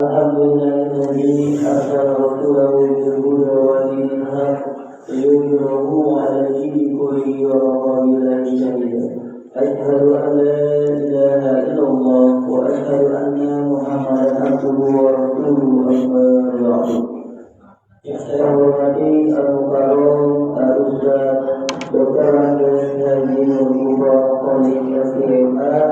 الحمد لله الذي أرسل رسوله بالهدى ودين الحق ليظهره على الدين كله وكفى بالله شهيدا. أشهد أن لا إله إلا الله وأشهد أن محمدا عبده ورسوله أما بعد. Saya hormati Al-Mukarram Al-Ustaz Dr. Andes Haji Nurullah Komunikasi MA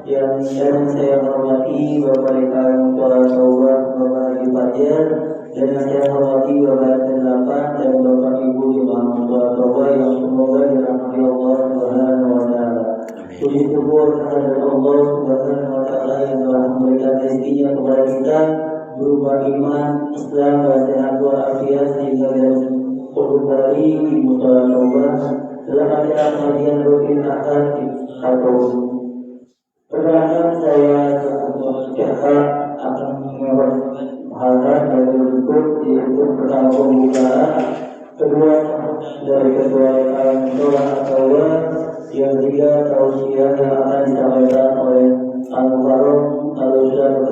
yang saya hormati Bapak Ibu Kepala Taubat Bapak Haji Fajar, dan saya hormati Bapak Delapan dan Bapak Ibu Imam Kepala Taubat yang semoga dirahmati Allah Subhanahu wa Ta'ala. Puji syukur kehadirat Allah Subhanahu wa Ta'ala yang telah memberikan rezekinya kepada kita berupa iman, Islam, dan sehat walafiat sehingga kembali di musola taubat dalam acara kajian rutin akad atau perkenalkan saya Jaka akan menghadap dari berikut, yaitu pertama pembukaan, kedua dari ketua musola taubat, yang ketiga tausiah yang akan disampaikan oleh Al-Mukarram Al-Ustaz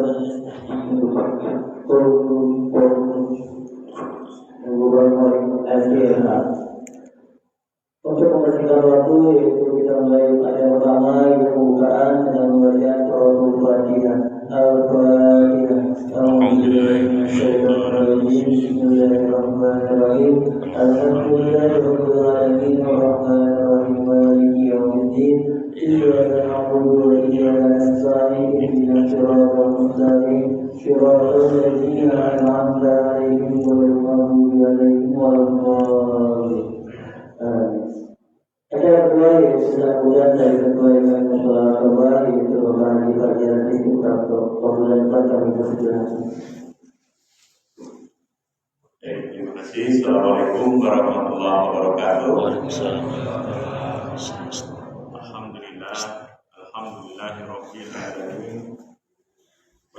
untuk membersihkan waktu, yaitu kita mulai pada yang pertama, yaitu pembukaan dengan membaca Suratul Fatihah. Al-Fatihah. Bismillahirrahmanirrahim. Alhamdulillahirabbil alamin arrahmanirrahim maliki yaumiddin. Iyyaka na'budu wa iyyaka nasta'in. Ihdinas siratal mustaqim. Siratal ladzina an'amta 'alaihim ghairil maghdubi 'alaihim waladdallin. Acara kedua yaitu sambutan dari Ketua Imam Musola Taubat, yaitu Bapak Haji Fajar Rizky Prapto. Wabillahi kami persilakan. Terima kasih. Assalamualaikum warahmatullahi wabarakatuh. Alhamdulillah, alhamdulillahirabbil alamin.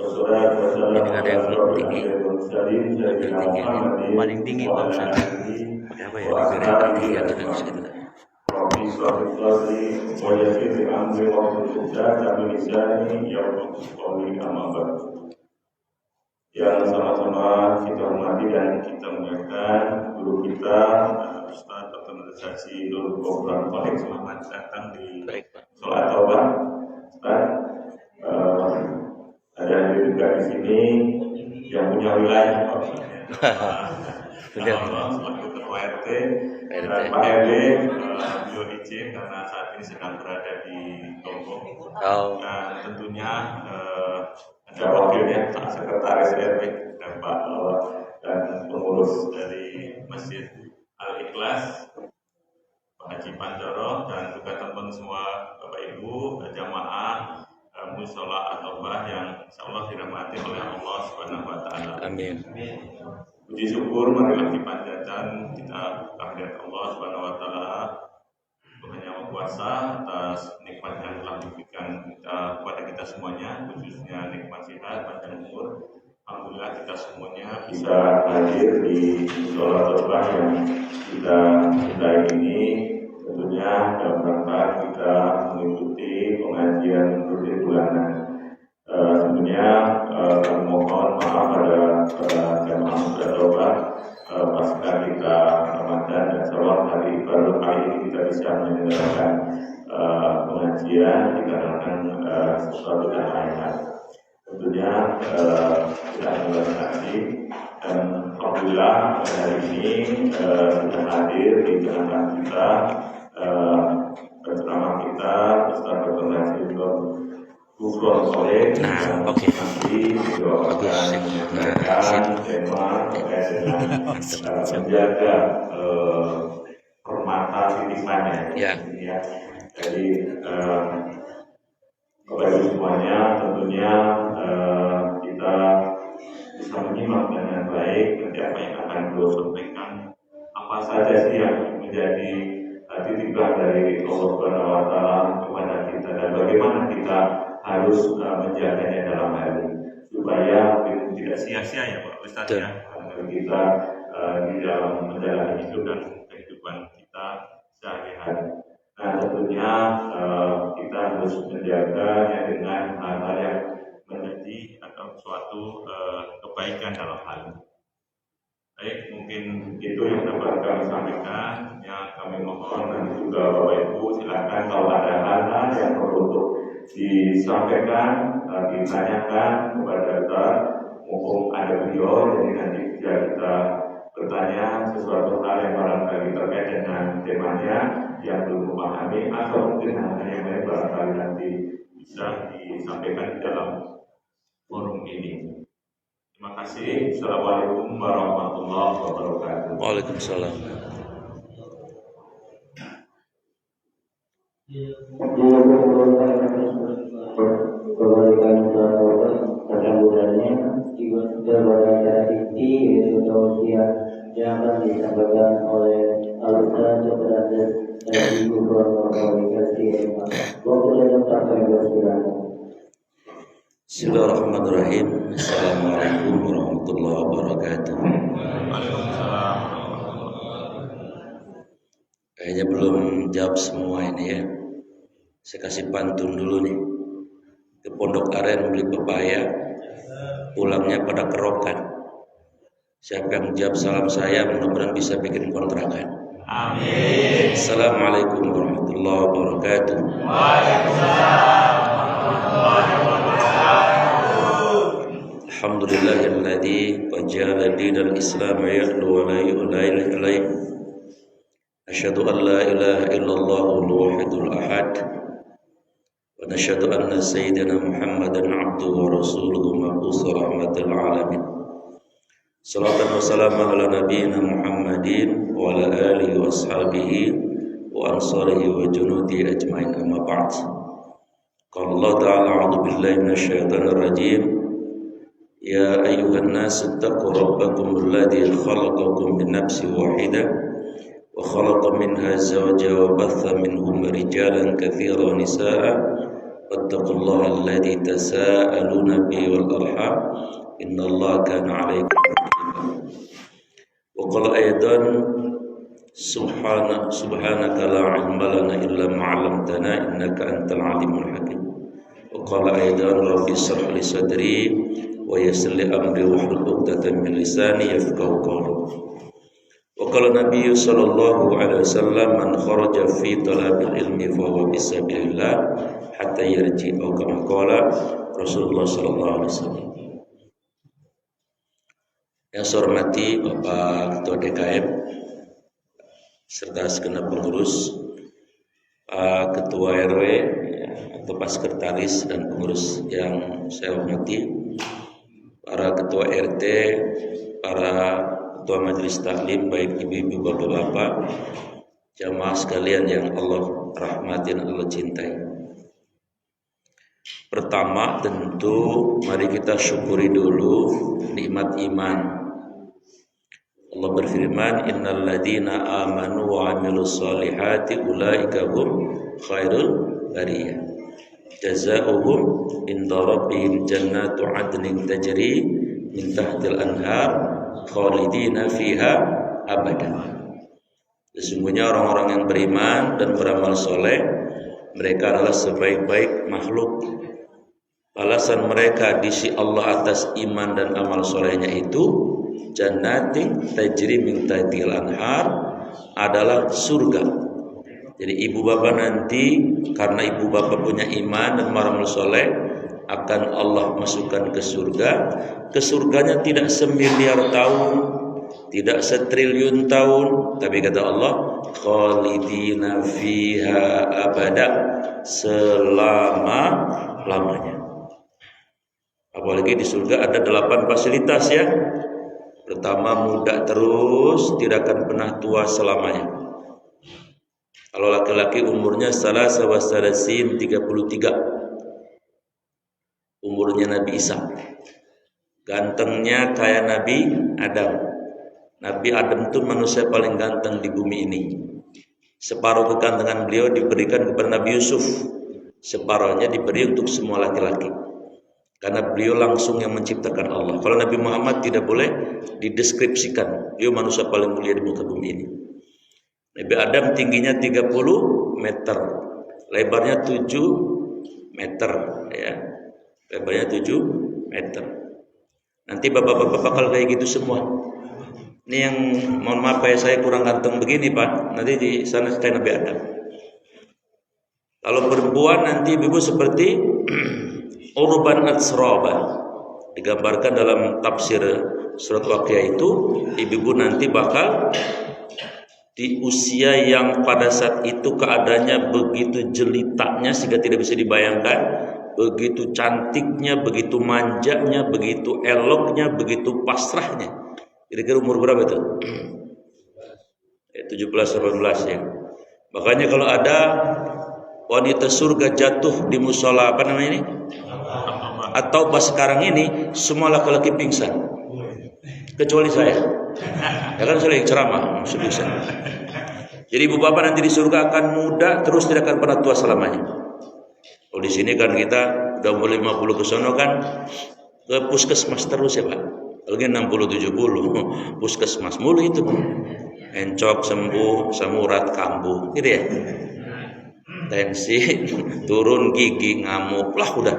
Wassalatu wassalamu ala asyrofil mursalin sayyidina Muhammadin paling tinggi wa ala alihi wa ashabihi ajmain. Rabbi sholli wa yassir amri wa hlul 'uqdatam min lisani yafqahu qawli, amma ba'd. Yang sama-sama kita hormati dan kita muliakan guru kita Ustaz Dr. Haji Nurullah Komunikasi. Selamat datang di sholat taubat. Ada juga di sini yang punya wilayah selaku ketua RT dan Pak RW beliau izin karena saat ini sedang berada di Lombok, dan tentunya ada wakilnya Pak Sekretaris RW dan Pak dan pengurus dari Masjid Al-Ikhlas Pak Haji Pandoro, dan juga teman semua Bapak Ibu jamaah musola at-taubah yang insyaallah dirahmati oleh Allah Subhanahu wa Ta'ala. Amin. Puji syukur marilah dipanjatkan kita kehadirat Allah Subhanahu wa Ta'ala Tuhan Yang Maha Kuasa atas nikmat yang telah diberikan kepada kita semuanya, khususnya nikmat sehat panjang umur. Alhamdulillah kita semuanya bisa hadir di musola at-taubah yang kita ini, tentunya dalam rangka kita mengikuti pengajian rutin bulanan. Tentunya kami mohon maaf pada jamaah musola taubat pasca kita Ramadan, dan insyaallah hari baru kali ini kita bisa menyelenggarakan pengajian dikarenakan sesuatu dan lain-lain. Tentunya kita mengaji, dan alhamdulillah hari ini sudah hadir di tengah kita penceramah kita Ustaz Dr. Haji Nurullah Soleh. Oke. Nanti didoakan menyampaikan tema terkait dengan menjaga kehormatan titipannya. Ya. Jadi Bapak Ibu semuanya, tentunya kita bisa menyimak dengan baik nanti apa yang akan beliau sampaikan, apa saja sih yang menjadi titipan dari Allah Subhanahu wa Ta'ala kepada kita, dan bagaimana kita harus menjaganya dalam hal ini supaya tidak sia-sia ya Pak Ustaz ya, kita di dalam menjalani hidup dan kehidupan kita sehari-hari. Nah tentunya kita harus menjaganya dengan hal-hal yang menjadi atau suatu kebaikan dalam hal ini. Baik, mungkin itu yang dapat kami sampaikan. Yang kami mohon dan juga Bapak Ibu silakan kalau ada hal-hal yang perlu untuk disampaikan, ditanyakan kepada kita, mumpung ada beliau, jadi nanti bisa kita bertanya sesuatu hal yang barangkali terkait dengan temanya yang belum memahami atau mungkin hal-hal yang lain barangkali nanti bisa disampaikan di dalam forum ini. Terima kasih. Assalamualaikum warahmatullahi wabarakatuh. Waalaikumsalam. Kebalikan ketamburannya juga sudah berada inti yaitu tausiah yang akan disampaikan oleh Al-Ustaz Dr. dari Gubernur Komunikasi waktu yang sampai bersilakan. Bismillahirrahmanirrahim. Assalamualaikum warahmatullahi wabarakatuh. Waalaikumsalam. Kayaknya belum jawab semua ini ya. Saya kasih pantun dulu nih. Ke Pondok Aren beli pepaya, pulangnya pada kerokan. Siapa yang jawab salam saya mudah-mudahan bisa bikin kontrakan. Amin. Assalamualaikum warahmatullahi wabarakatuh. Waalaikumsalam warahmatullahi wabarakatuh. Alhamdulillahilladzi waja'ala dinal Islam ya'lu wa la yu'la ilaih. Asyhadu an la ilaha illallahul wahidul ahad. Wa nashhadu anna sayyidina Muhammadan abduhu wa rasuluhu mab'uts rahmatal alamin. Salatan wa salam ala nabiyyina Muhammadin wa ala alihi wa ashabihi wa ansarihi wa junudi ajmain amma ba'd. Qala Allah ta'ala a'udzu billahi minasy syaithanir rajim. Ya ayyuhan nas ittaqu rabbakum alladzi khalaqakum min nafsin wahidah wa khalaqa minha zawjaha wa batha minhuma rijalan katsiran wa nisaa'a wattaqullaha alladzi tasaaluna bihi wal arham innallaha kana 'alaykum raqiba. Wa qala aidan subhanaka la 'ilma lana illa ma 'allamtana innaka antal 'alimul hakim. Wa qala aidan rabbi shrah li sadri wa yassir li amri wahlul 'uqdatam min lisani yafqahu qawli. Wa qala Nabi sallallahu alaihi wasallam man kharaja fi talabil ilmi fa huwa fisabilillah hatta yarji atau kama qala Rasulullah sallallahu alaihi wasallam. Yang saya hormati Bapak Ketua DKM serta segenap pengurus, Pak Ketua RW atau Pak Sekretaris dan pengurus yang saya hormati, para Ketua RT, para Ketua Majelis Taklim, baik ibu-ibu, bapak-bapak, jamaah sekalian yang Allah rahmatin, Allah cintai. Pertama tentu mari kita syukuri dulu nikmat iman. Allah berfirman, innal ladzina amanu wa 'amilus solihati ulaika hum khairul bariyah. Jazaohum inda rabbihim jannatu 'adnin tajri min tahtil anhar khalidina fiha abada. Sesungguhnya orang-orang yang beriman dan beramal soleh, mereka adalah sebaik-baik makhluk. Balasan mereka di sisi Allah atas iman dan amal solehnya itu, jannatin tajri min tahtil anhar, adalah surga. Jadi ibu bapak nanti karena ibu bapak punya iman dan beramal soleh, akan Allah masukkan ke surga. Ke surganya tidak semiliar tahun, tidak setriliun tahun, tapi kata Allah, khalidina fiha abada, selama-lamanya. Apalagi di surga ada 8 fasilitas ya. Pertama, muda terus, tidak akan pernah tua selamanya. Kalau laki-laki umurnya salasa wa salasin 33. Umurnya Nabi Isa. Gantengnya kayak Nabi Adam. Nabi Adam itu manusia paling ganteng di bumi ini. Separuh kegantengan beliau diberikan kepada Nabi Yusuf, separuhnya diberi untuk semua laki-laki. Karena beliau langsung yang menciptakan Allah. Kalau Nabi Muhammad tidak boleh dideskripsikan. Beliau manusia paling mulia di muka bumi ini. Nabi Adam tingginya 30 meter, lebarnya 7 meter, ya. Lebarnya 7 meter. Nanti bapak-bapak bakal kayak gitu semua. Ini yang mohon maaf kayak saya kurang ganteng begini Pak. Nanti di sana saya Nabi Adam. Kalau perempuan nanti ibu seperti urban atsraba. Digambarkan dalam tafsir surat Waqiah itu, ibu nanti bakal di usia yang pada saat itu keadaannya begitu jelitanya sehingga tidak bisa dibayangkan, begitu cantiknya, begitu manjanya, begitu eloknya, begitu pasrahnya. Kira-kira umur berapa itu? 17-18 ya. Makanya kalau ada wanita surga jatuh di musola apa namanya ini? Atau pas sekarang ini semua laki-laki pingsan. Kecuali saya. Ya kan saya yang ceramah, bisa. Jadi ibu bapak nanti di surga akan muda terus tidak akan pernah tua selamanya. Kalau di sini kan kita udah umur 50 ke sono kan ke puskesmas terus ya Pak. Lagi 60-70 puskesmas mulu itu, encok sembuh, samurat kambuh, gitu ya. Tensi turun, gigi ngamuk lah udah.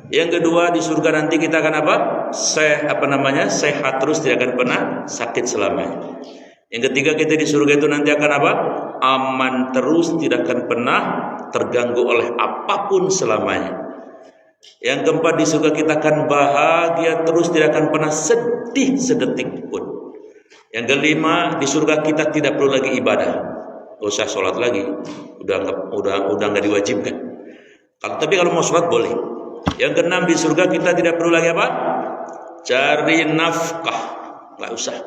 Yang kedua di surga nanti kita akan apa? Sehat terus, tidak akan pernah sakit selamanya. Yang ketiga kita di surga itu nanti akan apa? Aman terus, tidak akan pernah terganggu oleh apapun selamanya. Yang keempat di surga kita akan bahagia terus, tidak akan pernah sedih sedetik pun. Yang kelima di surga kita tidak perlu lagi ibadah, gak usah sholat lagi, udah nggak diwajibkan. Tapi kalau mau sholat boleh. Yang keenam di surga kita tidak perlu lagi apa? Cari nafkah, nggak usah.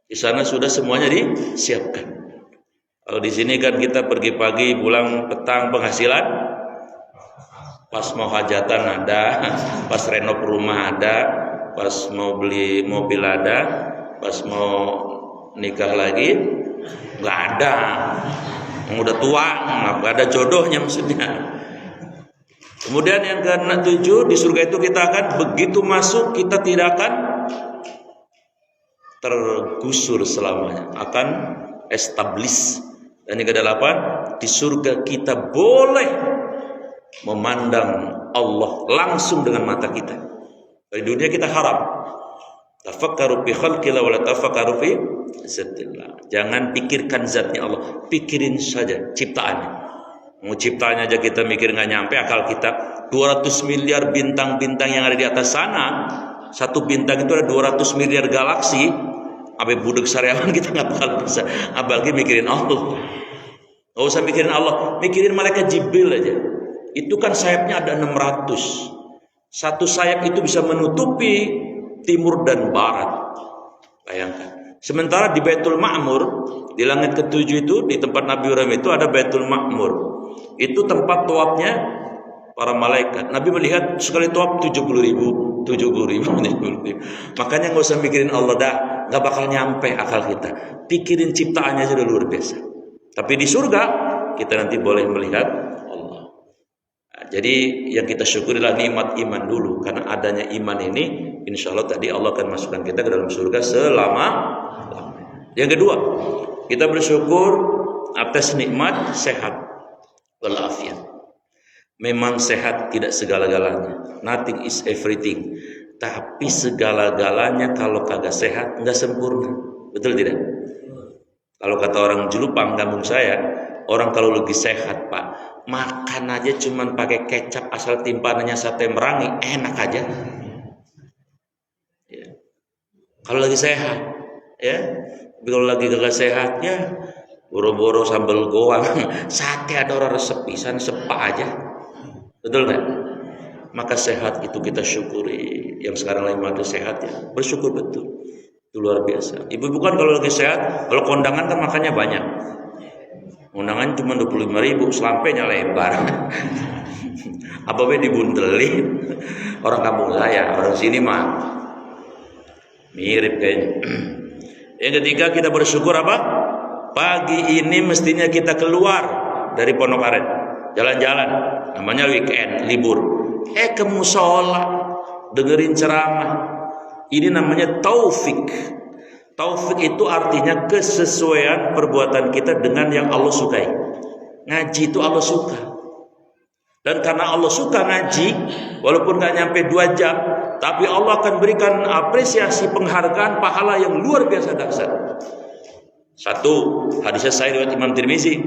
Di sana sudah semuanya disiapkan. Kalau di sini kan kita pergi pagi pulang petang penghasilan. Pas mau hajatan ada, pas renov rumah ada, pas mau beli mobil ada, pas mau nikah lagi nggak ada, udah tua nggak ada jodohnya maksudnya. Kemudian yang ke-7 di surga itu kita akan begitu masuk kita tidak akan tergusur selamanya, akan establish. Dan yang ke-8 di surga kita boleh memandang Allah langsung dengan mata kita. Di dunia kita haram. Tafakkaru fi khalqillah wa la tafakkaru fi zatillah. Jangan pikirkan zatnya Allah, pikirin saja ciptaannya. Mau ciptaannya aja kita mikir nggak nyampe akal kita. 200 miliar bintang-bintang yang ada di atas sana, satu bintang itu ada 200 miliar galaksi. Abe budek sariawan kita nggak bakal bisa. Apalagi mikirin Allah. Nggak usah mikirin Allah, mikirin malaikat Jibril aja. Itu kan sayapnya ada 600. Satu sayap itu bisa menutupi timur dan barat. Bayangkan. Sementara di Baitul Ma'mur, di langit ke-7 itu, di tempat Nabi Ibrahim itu ada Baitul Ma'mur. Itu tempat tawafnya para malaikat. Nabi melihat sekali tawaf 70.000. Makanya nggak usah mikirin Allah dah, nggak bakal nyampe akal kita. Pikirin ciptaannya aja udah luar biasa. Tapi di surga kita nanti boleh melihat Allah. Nah, jadi yang kita syukurilah nikmat iman dulu, karena adanya iman ini, insya Allah tadi Allah akan masukkan kita ke dalam surga selama. Yang kedua, kita bersyukur atas nikmat sehat walafiat. Memang sehat tidak segala-galanya, nothing is everything. Tapi segala-galanya kalau kagak sehat nggak sempurna, betul tidak? Kalau kata orang Jelupang kampung saya, orang kalau lagi sehat Pak, makan aja cuman pakai kecap asal timpanannya sate merangi, enak aja. Ya. Kalau lagi sehat, ya. Tapi kalau lagi kagak sehat, ya boro-boro sambal goang, sate ada orang resep pisan sepak aja. Betul nggak? Maka sehat itu kita syukuri. Yang sekarang lagi ada sehat ya, bersyukur betul. Itu luar biasa. Ibu-ibu kan kalau lagi sehat, kalau kondangan kan makannya banyak. Undangan cuma 25.000, selampainya lebar. Apa-apa dibuntelin. Orang kampung saya, orang sini mah mirip kayaknya. Yang ketiga kita bersyukur apa? Pagi ini mestinya kita keluar dari Pondok Aren, jalan-jalan, namanya weekend, libur. Ke musola, dengerin ceramah. Ini namanya taufik. Taufik itu artinya kesesuaian perbuatan kita dengan yang Allah sukai. Ngaji itu Allah suka. Dan karena Allah suka ngaji, walaupun gak nyampe 2 jam, tapi Allah akan berikan apresiasi, penghargaan, pahala yang luar biasa dahsyat. Satu, hadisnya sahih riwayat Imam Tirmizi.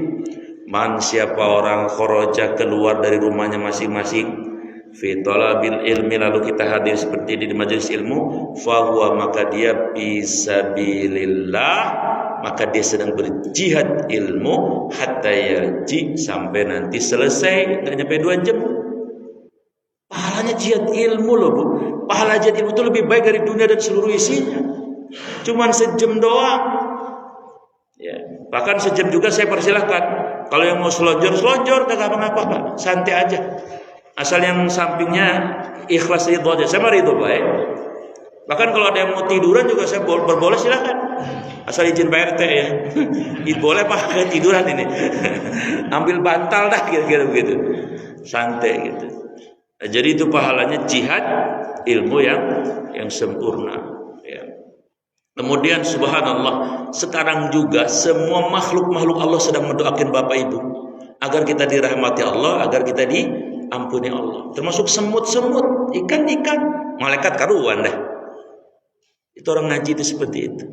Man, siapa orang kharaja keluar dari rumahnya masing-masing fi talabil ilmi, lalu kita hadir seperti ini di majelis ilmu, fahuwa, maka dia fisabilillah, maka dia sedang berjihad ilmu hatta yaji, sampai nanti selesai, nggak nyampe 2 jam. Pahalanya jihad ilmu loh Bu. Pahala jihad ilmu itu lebih baik dari dunia dan seluruh isinya. Cuman sejam doang. Ya, bahkan sejam juga saya persilahkan. Kalau yang mau selonjor, gak apa-apa Pak, santai aja. Asal yang sampingnya ikhlas ridho aja. Saya mah ridho baik. Bahkan kalau ada yang mau tiduran juga saya boleh silakan. Asal izin Pak RT ya. Boleh Pak, tiduran ini. Ambil bantal dah kira-kira begitu. Santai gitu. Nah, jadi itu pahalanya jihad ilmu yang sempurna. Ya. Kemudian subhanallah, sekarang juga semua makhluk-makhluk Allah sedang mendoakan Bapak Ibu agar kita dirahmati Allah, agar kita diampuni Allah. Termasuk semut-semut, ikan-ikan, malaikat karuan dah. Itu orang ngaji itu seperti itu.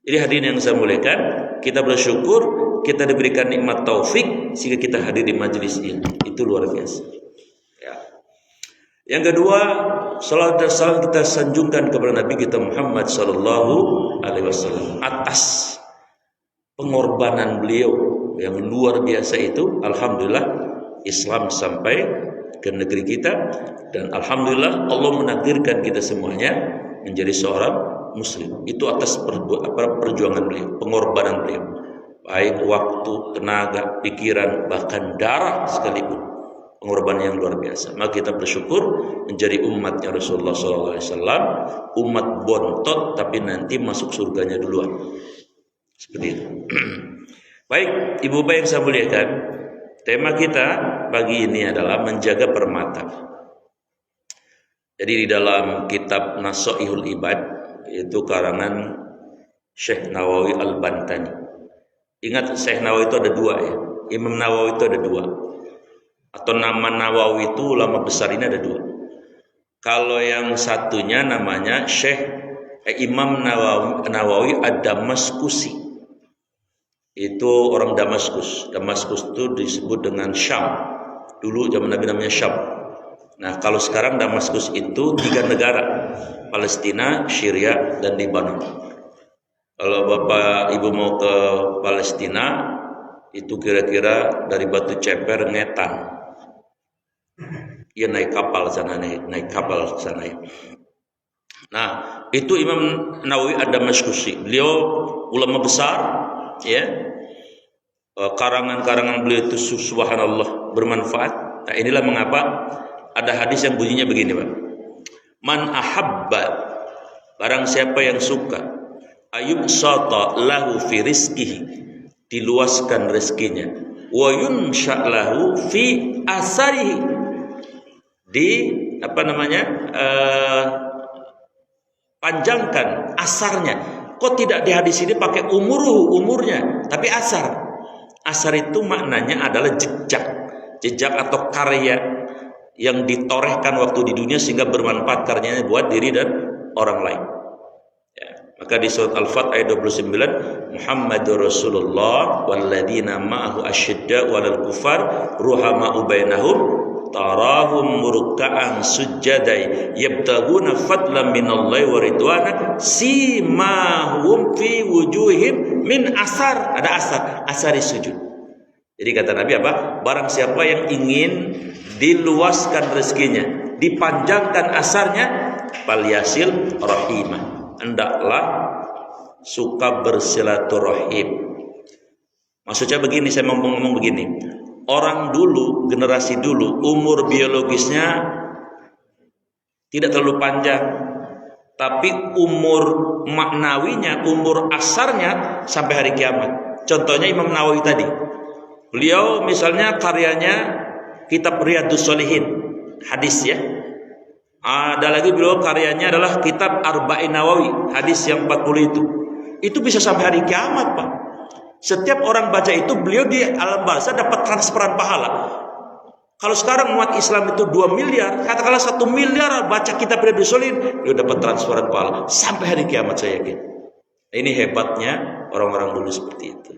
Jadi hadirin yang saya muliakan, kita bersyukur kita diberikan nikmat taufik sehingga kita hadir di majelis ini. Itu luar biasa. Ya. Yang kedua, salat dan salam kita sanjungkan kepada Nabi kita Muhammad sallallahu alaihi wasallam atas pengorbanan beliau yang luar biasa itu. Alhamdulillah Islam sampai ke negeri kita, dan alhamdulillah Allah menakdirkan kita semuanya menjadi seorang muslim. Itu atas perjuangan beliau, pengorbanan beliau, baik waktu, tenaga, pikiran, bahkan darah sekalipun. Pengorbanan yang luar biasa. Maka kita bersyukur menjadi umatnya Rasulullah SAW, umat bontot tapi nanti masuk surganya duluan. Seperti itu. Baik, Ibu Bapak yang saya muliakan, tema kita pagi ini adalah menjaga permata. Jadi di dalam kitab Nasoihul Ibad, itu karangan Syekh Nawawi Al-Bantani. Ingat Syekh Nawawi itu ada 2 ya. Imam Nawawi itu ada 2. Atau nama Nawawi itu ulama besar ini ada 2. Kalau yang satunya namanya Imam Nawawi Ad-Damaskusi. Itu orang Damaskus. Damaskus itu disebut dengan Syam. Dulu zaman Nabi namanya Syam. Nah, kalau sekarang Damaskus itu 3 negara. Palestina, Syria, dan Libanon. Kalau Bapak Ibu mau ke Palestina, itu kira-kira dari Batu Ceper Ngetan. Ya naik kapal sana, naik kapal sana ya. Nah, itu Imam Nawawi Ad-Damaskusi. Beliau ulama besar ya. Karangan-karangan beliau itu subhanallah bermanfaat. Nah, inilah mengapa ada hadis yang bunyinya begini, Pak. Man ahabba, barang siapa yang suka, ayub sata lahu fi rizqihi, diluaskan rezekinya, wa yunsha lahu fi asarihi, panjangkan asarnya. Kok tidak di hadis ini pakai umurnya, tapi asar. Asar itu maknanya adalah jejak atau karya yang ditorehkan waktu di dunia sehingga bermanfaat karyanya buat diri dan orang lain. Ya, maka di surat Al-Fat ayat 29, Muhammadur Rasulullah walladzina ma'ahu asyidda'u 'alal kufar ruhama'u bainahum tarahum murka'an sujjadai yabtaguna fadlan minallahi wa ridwana simahum fi wujuhim min asar. Ada asari sujud. Jadi kata Nabi apa? Barang siapa yang ingin diluaskan rezekinya, dipanjangkan asarnya, falyasil rahimah, hendaklah suka bersilaturahim. Maksudnya begini, saya mau ngomong begini. Orang dulu, generasi dulu, umur biologisnya tidak terlalu panjang, tapi umur maknawinya, umur asarnya sampai hari kiamat. Contohnya Imam Nawawi tadi. Beliau misalnya karyanya kitab Riyadhus Shalihin, hadis ya. Ada lagi beliau karyanya adalah kitab Arba'in Nawawi, hadis yang 40 itu. Itu bisa sampai hari kiamat, Pak. Setiap orang baca itu, beliau di alam barzah dapat transferan pahala. Kalau sekarang umat Islam itu 2 miliar, katakanlah 1 miliar baca kitab Riyadhus Shalihin, dia dapat transferan pahala sampai hari kiamat, saya yakin. Ini hebatnya orang-orang dulu seperti itu.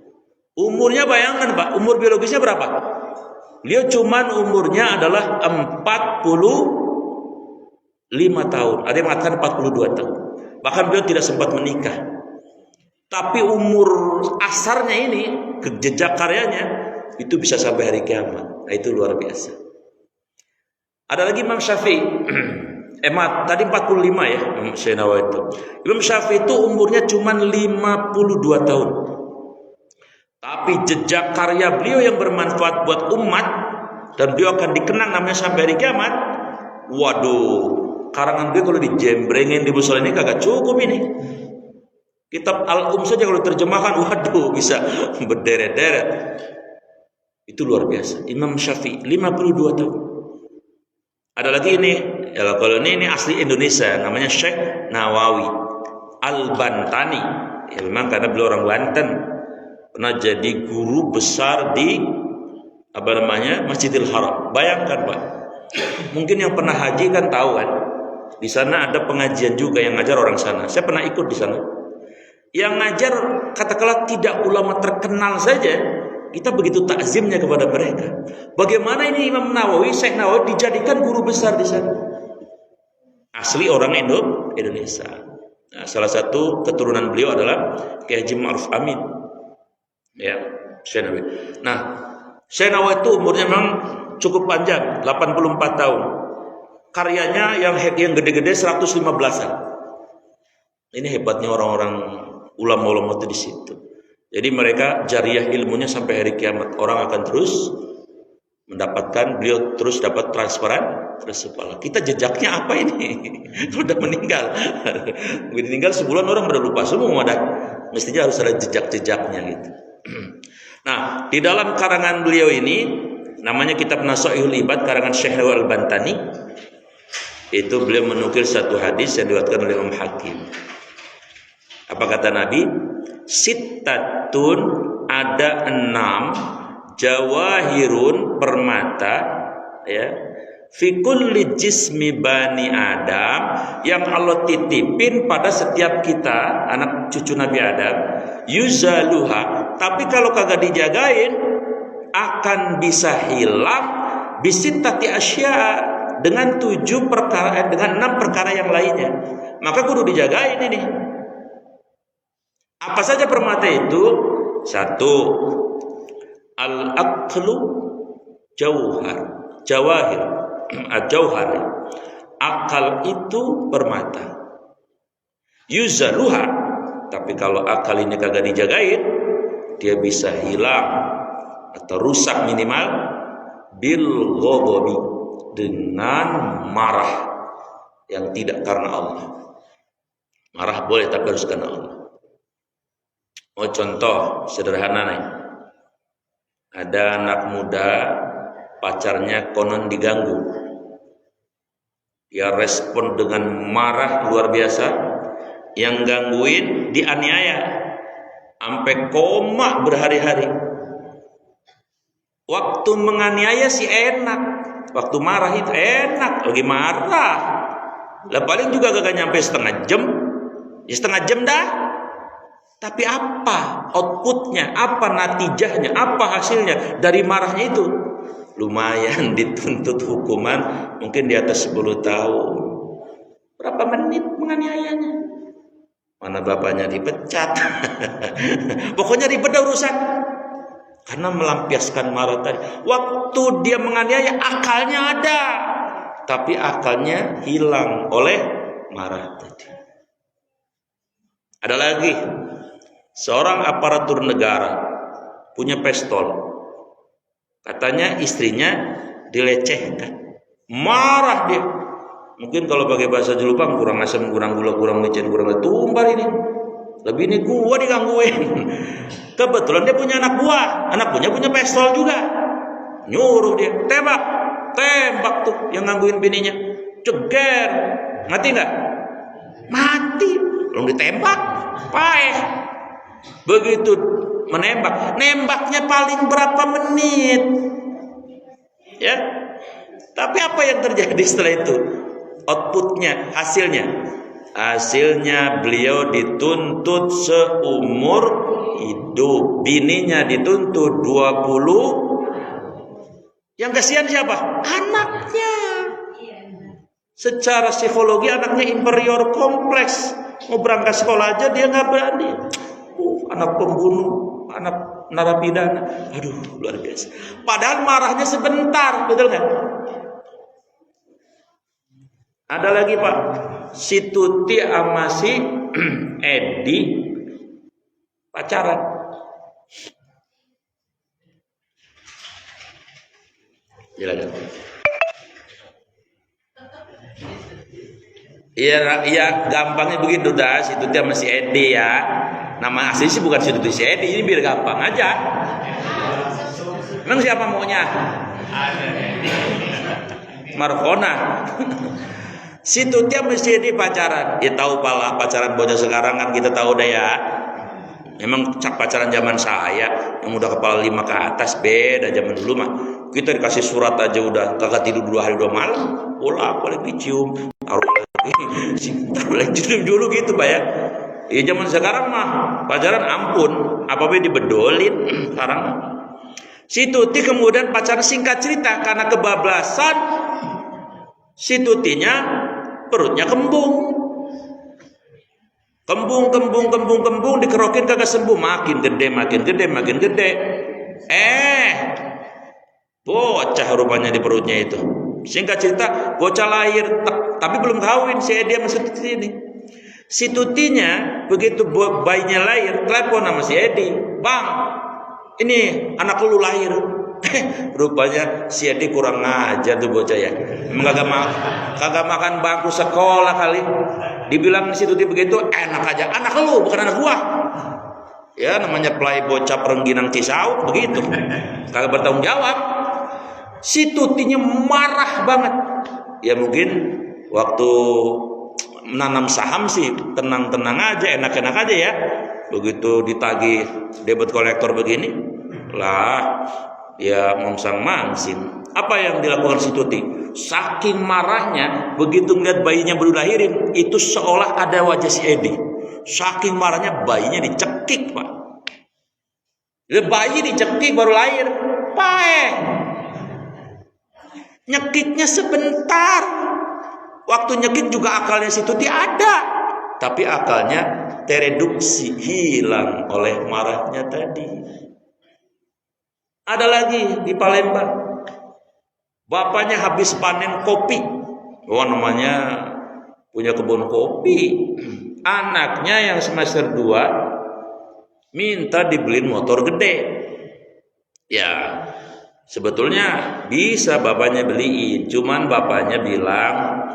Umurnya bayangkan Pak, umur biologisnya berapa? Beliau cuman umurnya adalah 45 tahun. Ada yang mengatakan 42 tahun. Bahkan beliau tidak sempat menikah. Tapi umur asarnya ini, jejak karyanya itu bisa sampai hari kiamat. Nah, itu luar biasa. Ada lagi Imam Syafi'i. Tadi 45 ya, Imam Syafi'i itu. Imam Syafi'i itu umurnya cuma 52 tahun. Tapi jejak karya beliau yang bermanfaat buat umat dan beliau akan dikenang namanya sampai hari kiamat. Waduh, karangan beliau kalau dijembrengin di musola ini kagak cukup ini. Kitab saja kalau terjemahkan, waduh, bisa berderet-deret. Itu luar biasa. Imam Syafi'i 52 tahun. Ada lagi ini, ya, kalau ini asli Indonesia, namanya Syekh Nawawi Al-Bantani. Ya, memang karena beliau orang Banten, pernah jadi guru besar di Masjidil Haram. Bayangkan Pak, mungkin yang pernah haji kan tahu kan, di sana ada pengajian juga yang ngajar orang sana. Saya pernah ikut di sana. Yang ngajar katakanlah tidak ulama terkenal saja, kita begitu takzimnya kepada mereka. Bagaimana ini Imam Nawawi, Syekh Nawawi dijadikan guru besar di sana. Asli orang Indonesia. Nah, salah satu keturunan beliau adalah Kiai Haji Ma'ruf Amin. Ya, Syekh Nawawi. Nah, Syekh Nawawi itu umurnya memang cukup panjang, 84 tahun. Karyanya yang gede-gede 115-an. Ini hebatnya orang-orang ulama-ulama itu di situ. Jadi mereka jariah ilmunya sampai hari kiamat. Orang akan terus mendapatkan, beliau terus dapat transferan pahala. Kita jejaknya apa ini? Sudah meninggal. Meninggal sebulan orang udah lupa semua dah. Mestinya harus ada jejak-jejaknya gitu. Nah, di dalam karangan beliau ini namanya kitab Nasaihul Ibad karangan Syekh Nawawi Al-Bantani. Itu beliau menukil satu hadis yang diriwayatkan oleh Imam Hakim. Apa kata Nabi? Sittatun, ada 6 jawahirun, permata, ya, fi kulli jismi bani Adam, yang Allah titipin pada setiap kita anak cucu Nabi Adam, yuzaluha, tapi kalau kagak dijagain akan bisa hilang bisittati asya, dengan 7 perkara, dengan 6 perkara yang lainnya. Maka kudu dijagain ini. Apa saja permata itu? 1, al-aqlu jawahir, al-jauhar. Akal itu permata. Yuzaluha, tapi kalau akal ini kagak dijagain, dia bisa hilang atau rusak minimal bil ghadabi, dengan marah yang tidak karena Allah. Marah boleh tapi harus karena Allah. Oh, contoh sederhana nih. Ada anak muda pacarnya konon diganggu. Dia respon dengan marah luar biasa. Yang gangguin dianiaya sampai koma berhari-hari. Waktu menganiaya sih enak, waktu marah itu enak, lagi marah. Lah paling juga gak nyampe setengah jam. Ya setengah jam dah. Tapi apa outputnya, apa natijahnya, apa hasilnya dari marahnya itu? Lumayan dituntut hukuman mungkin di atas 10 tahun. Berapa menit menganiayanya? Mana bapaknya dipecat. Pokoknya ribet urusan. Karena melampiaskan marah tadi. Waktu dia menganiaya akalnya ada, tapi akalnya hilang oleh marah tadi. Ada lagi. Seorang aparatur negara punya pistol. Katanya istrinya dilecehkan. Marah dia. Mungkin kalau pakai bahasa Jelupang, kurang asam, kurang gula, kurang micin, kurang tumbar ini. Lebih ini gua digangguin. Kebetulan dia punya anak buah. Anak buahnya punya pistol juga. Nyuruh dia, tembak. Tembak tuh yang gangguin bininya. Ceger. Mati enggak? Mati. Belum ditembak. Paeh. Begitu menembak, nembaknya paling berapa menit, ya, Tapi apa yang terjadi setelah itu? Outputnya, hasilnya beliau dituntut seumur hidup. Bininya dituntut 20. Yang kasihan siapa? Anaknya. Secara psikologi anaknya inferior kompleks. Mau berangkat sekolah aja dia nggak berani. Anak pembunuh, anak narapidana. Aduh, luar biasa. Padahal marahnya sebentar, betul nggak? Ada lagi Pak, si Tuti sama si Edi pacaran. Silakan. Iya, gampangnya begitu dah. Si Tuti sama si Edi ya. Nama asli sih bukan si Tuti, si Edi. Ini biar gampang aja. Emang siapa maunya? Markona. Si Tuti sama si Edi pacaran. Ya tahu pala pacaran bocah sekarang kan kita tahu dah ya. Memang pacaran zaman saya yang udah kepala 5 ke atas beda zaman dulu mah. Kita dikasih surat aja udah kagak tidur 2 hari 2 malam. Bola balik dicium. Taruh lagi cium dulu gitu Pak ya. Ya zaman sekarang mah pacaran ampun, apa-apa dibedolin sekarang. Si Tuti kemudian pacaran, singkat cerita karena kebablasan si Tutinya perutnya kembung. Kembung dikerokin kagak sembuh, makin gede. Bocah rupanya di perutnya itu. Singkat cerita, bocah lahir tapi belum kawin si Edi sama si Tuti ini. Si Tutinya begitu bayinya lahir, telepon sama si Edi, "Bang, ini anak lu lahir." Rupanya si Edi kurang ajar tuh bocah ya. Kagak makan bangku sekolah kali. Dibilang si Tuti begitu, enak aja. Anak lu bukan anak gua. Ya namanya play bocah Perengginang Cisauk begitu. Kagak bertanggung jawab. Si Tutinya marah banget. Ya mungkin waktu menanam saham sih tenang-tenang aja, enak-enak aja ya. Begitu ditagih debit kolektor begini, lah ya mongsang mangsin. Apa yang dilakukan si Tuti? Saking marahnya, begitu melihat bayinya baru lahirin, itu seolah ada wajah si Edi. Saking marahnya bayinya dicekik Pak. Bayi dicekik baru lahir, nyekiknya sebentar. Waktu nyekik juga akalnya si Tuti ada, tapi akalnya tereduksi, hilang oleh marahnya tadi. Ada lagi di Palembang. Bapaknya habis panen kopi. Namanya punya kebun kopi. Anaknya yang semester 2 minta dibeliin motor gede. Ya, sebetulnya bisa bapaknya beliin, cuman bapaknya bilang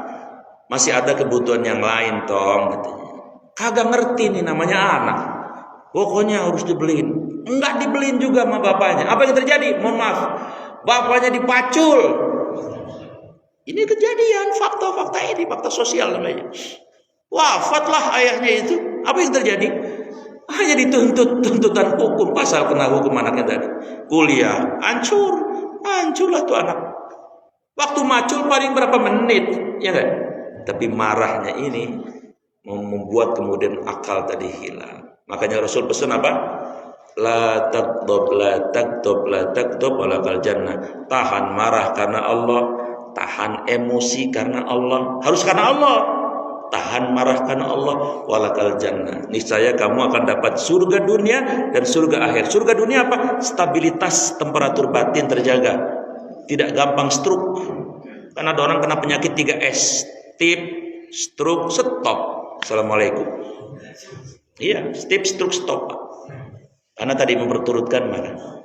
masih ada kebutuhan yang lain tong katanya. Kagak ngerti nih namanya anak. Pokoknya harus dibeliin. Enggak dibeliin juga sama bapaknya. Apa yang terjadi? Mohon maaf. Bapaknya dipacul. Ini kejadian, fakta ini, fakta sosial namanya. Wafatlah ayahnya itu. Apa yang terjadi? Hanya dituntut tuntutan hukum, pasal kena hukum anaknya tadi. Kuliah, hancurlah tuh anak. Waktu macul paling berapa menit, ya enggak? Tapi marahnya ini membuat kemudian akal tadi hilang. Makanya Rasul pesan apa? La takdob walakal jannah. Tahan marah karena Allah, tahan emosi karena Allah. Harus karena Allah. Tahan marah karena Allah, walakal jannah. Niscaya kamu akan dapat surga dunia dan surga akhir. Surga dunia apa? Stabilitas temperatur batin terjaga. Tidak gampang stroke. Karena ada orang kena penyakit 3S. Tip, stroke, stop. Assalamualaikum. Iya, tip, stroke, stop. Karena tadi memperturutkan marah.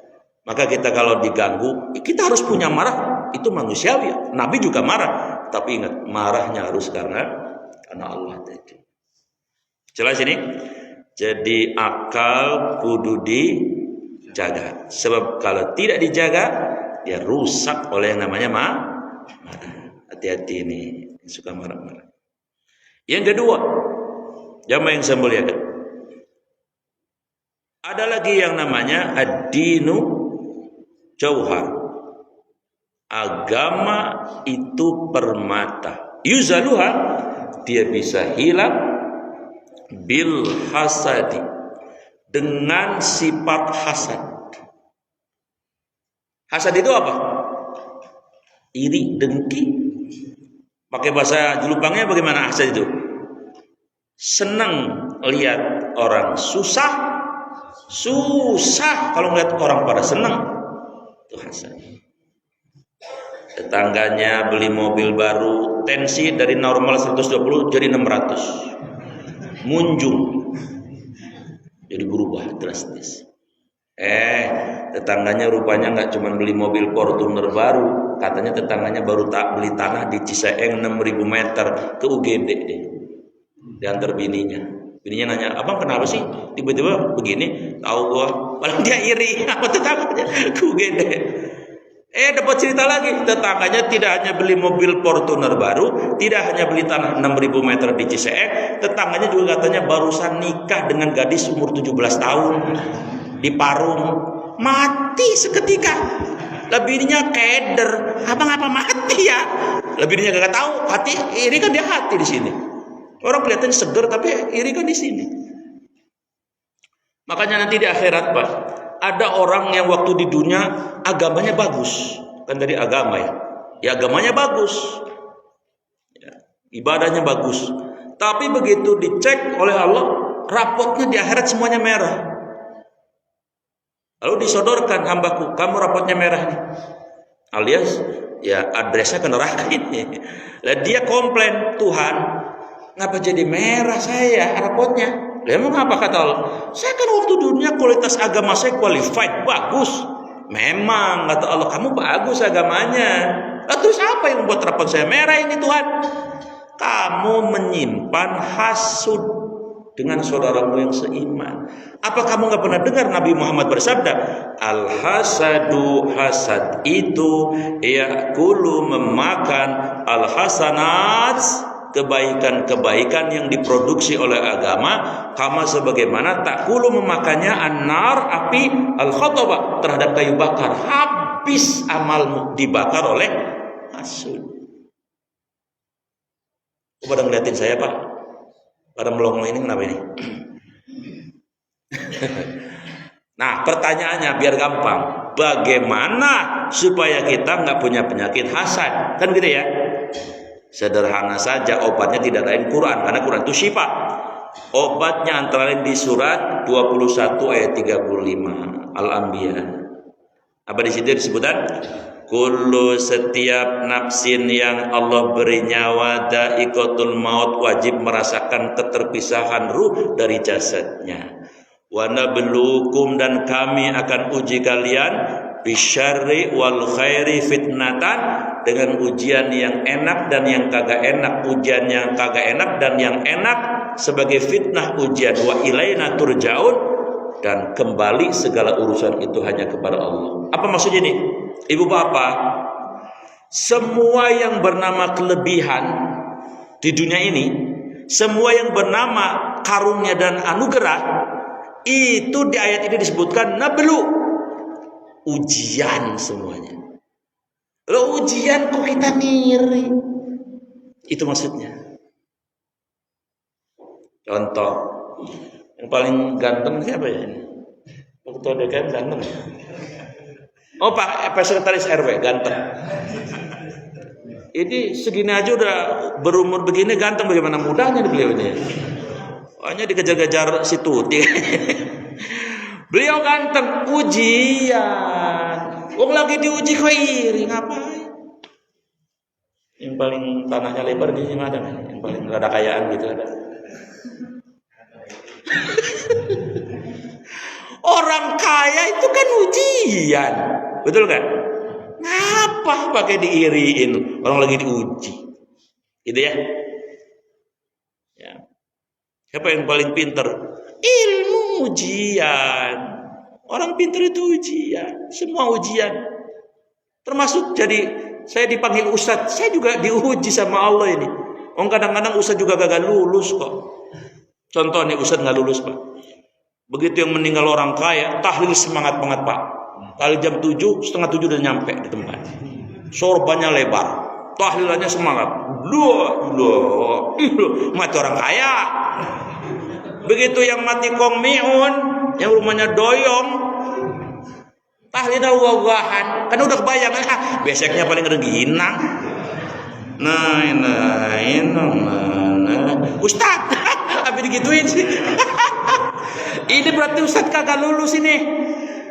Maka kita kalau diganggu, kita harus punya marah. Itu manusiawi. Nabi juga marah. Tapi ingat, marahnya harus karena Allah tadi. Jelas ini? Jadi akal kudu dijaga. Sebab kalau tidak dijaga, ya rusak oleh yang namanya marah. Hati-hati ini, suka marah-marah. Yang kedua, jamaah yang saya muliakan, ada lagi yang namanya ad-dinu jauhar. Agama itu permata. Yuzaluha, dia bisa hilang bil hasadi, dengan sifat hasad. Hasad itu apa? Iri, dengki. Pakai bahasa Julupangnya bagaimana hasad itu? Senang lihat orang susah kalau melihat orang pada senang, itu hasad. Tetangganya beli mobil baru, tensi dari normal 120 jadi 600, munjung, jadi berubah drastis. Tetangganya rupanya nggak cuma beli mobil Fortuner baru, katanya tetangganya baru tak beli tanah di Ciseeng 6.000 meter ke UGD deh, diantar bininya nanya, abang kenapa sih tiba-tiba begini? Tahu gua, paling dia iri sama tetangganya ke UGD. Dapat cerita lagi, tetangganya tidak hanya beli mobil Fortuner baru, tidak hanya beli tanah 6.000 meter di Ciseeng, tetangganya juga katanya barusan nikah dengan gadis umur 17 tahun di Parung, mati seketika. Lebihnya keder, abang apa mati ya? Lebihnya gak tahu, hati iri kan, dia hati di sini. Orang kelihatan seger tapi iri kan di sini. Makanya nanti di akhirat, Pak, ada orang yang waktu di dunia agamanya bagus, kan dari agama ya agamanya bagus, ya, ibadahnya bagus, tapi begitu dicek oleh Allah, rapotnya di akhirat semuanya merah. Lalu disodorkan, hambaku, kamu rapotnya merah nih, alias ya adresnya ke neraka ini. Lah dia komplain, Tuhan, ngapa jadi merah saya rapotnya? Emang apa kata Allah? Saya kan waktu dunia kualitas agama saya qualified, bagus. Memang kata Allah, kamu bagus agamanya. Terus apa yang membuat rapot saya merah ini Tuhan? Kamu menyimpan hasud dengan saudaramu yang seiman. Apa kamu gak pernah dengar Nabi Muhammad bersabda, al-hasadu, hasad itu yakulu, memakan, al-hasanat, kebaikan-kebaikan yang diproduksi oleh agama, kama sebagaimana takulu memakannya an-nar, api, al-khatabah, terhadap kayu bakar. Habis amalmu dibakar oleh hasud. Pada ngeliatin saya, Pak, pada melongo ini kenapa ini? Nah, pertanyaannya biar gampang, bagaimana supaya kita nggak punya penyakit hasad? Kan gitu ya. Sederhana saja, obatnya tidak lain Quran, karena Quran itu syifa. Obatnya antara lain di surat 21 ayat 35 Al-Anbiya. Apa di situ disebutkan? Kullu, setiap nafsin yang Allah beri nyawa, da'iqatul maut, wajib merasakan keterpisahan ruh dari jasadnya. Wa nabluukum, dan kami akan uji kalian, bisyarri wal khairi fitnatan, dengan ujian yang enak dan yang kagak enak, ujian yang kagak enak dan yang enak sebagai fitnah ujian. Wa ilaina turja'un, dan kembali segala urusan itu hanya kepada Allah. Apa maksudnya ini? Ibu bapak, semua yang bernama kelebihan di dunia ini, semua yang bernama karunia dan anugerah, itu di ayat ini disebutkan nablu, ujian semuanya. Lo ujian kok kita ngiri? Itu maksudnya. Contoh, yang paling ganteng siapa ya ini? Ketua DKM ganteng. Oh Pak Sekretaris RW ganteng. Ini segini aja udah berumur begini ganteng, bagaimana mudahnya beliau ini? Hanya dikejar-kejar si Tuti. Beliau ganteng, ujian. Wong lagi diuji kok iri, ngapain? Yang paling tanahnya lebar di sini ada, yang paling rada kayaan gitu ada. Orang kaya itu kan ujian, betul kan? Ngapa pakai diiriin? Orang lagi diuji, gitu ya? Ya. Siapa yang paling pinter? Ilmu ujian. Orang pintar itu ujian, semua ujian. Termasuk jadi saya dipanggil ustadz, saya juga diuji sama Allah ini. Kadang-kadang ustadz juga gagal lulus kok. Contoh nih, ustadz nggak lulus Pak. Begitu yang meninggal orang kaya, tahlil semangat banget Pak. Kali jam 7, setengah 7 udah nyampe di tempat. sorbannya lebar, tahlilannya semangat, mati orang kaya. Begitu yang mati Kong Miun, yang rumahnya doyong, tahlilnya wah-wahan, kan udah kebayang beseknya paling rengginang. Nah, Ustaz, apa digituin sih? Ini berarti Ustaz kagak lulus ini.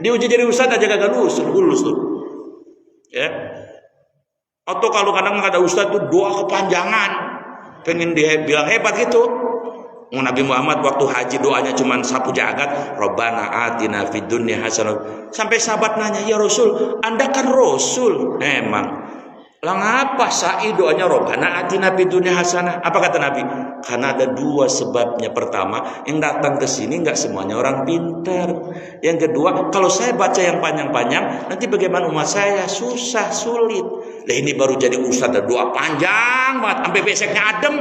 Diuji jadi Ustaz aja kagak lulus tuh. Ya. Atau kalau kadang ada Ustaz tuh doa kepanjangan, pengen dia bilang hebat gitu. Nabi Muhammad waktu haji doanya cuma sapu jagat, Rabbana atina fid dunya hasanah. Sampai sahabat nanya, "Ya Rasul, Anda kan Rasul." Emang lah ngapa sa'i doanya Rabbana atina fid dunya hasanah? Apa kata Nabi? Karena ada dua sebabnya. Pertama, yang datang ke sini enggak semuanya orang pintar. Yang kedua, kalau saya baca yang panjang-panjang, nanti bagaimana umat saya? Susah, sulit. Lah ini baru jadi ustaz ada doa panjang banget sampai beseknya adem.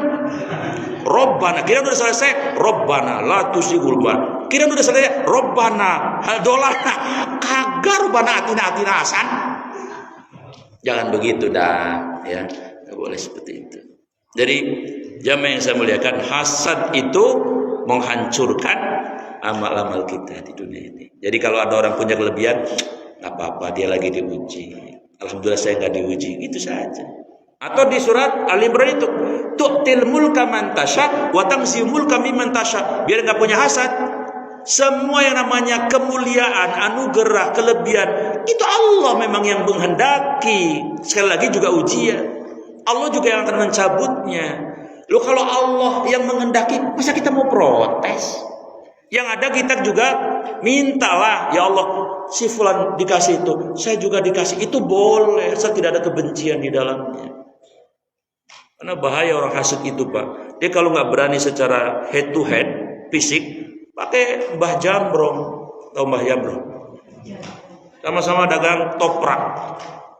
Robbana, kira udah selesai. Robbana la tusigul bar. Kira udah selesai. Robbana hal dolana. Kagak Robbana atina hasan. Jangan begitu dah, ya. Nggak boleh seperti itu. Jadi jamaah yang saya muliakan, hasad itu menghancurkan amal-amal kita di dunia ini. Jadi kalau ada orang punya kelebihan, nggak apa-apa, dia lagi diuji. Alhamdulillah saya nggak diuji, itu saja. Atau di surat Al Imran itu, tu'til mulka man tasya wa tanzi'ul mulka mimman tasya. Biar nggak punya hasad. Semua yang namanya kemuliaan, anugerah, kelebihan, itu Allah memang yang menghendaki. Sekali lagi juga ujian. Allah juga yang akan mencabutnya. Loh kalau Allah yang menghendaki, masa kita mau protes? Yang ada kita juga mintalah, ya Allah, si fulan dikasih itu, saya juga dikasih. Itu boleh, saya tidak ada kebencian di dalamnya. Karena bahaya orang hasad itu, Pak. Dia kalau nggak berani secara head to head, fisik, pakai Mbah Jambrong. Tahu Mbah Jambrong? Sama-sama dagang toprak,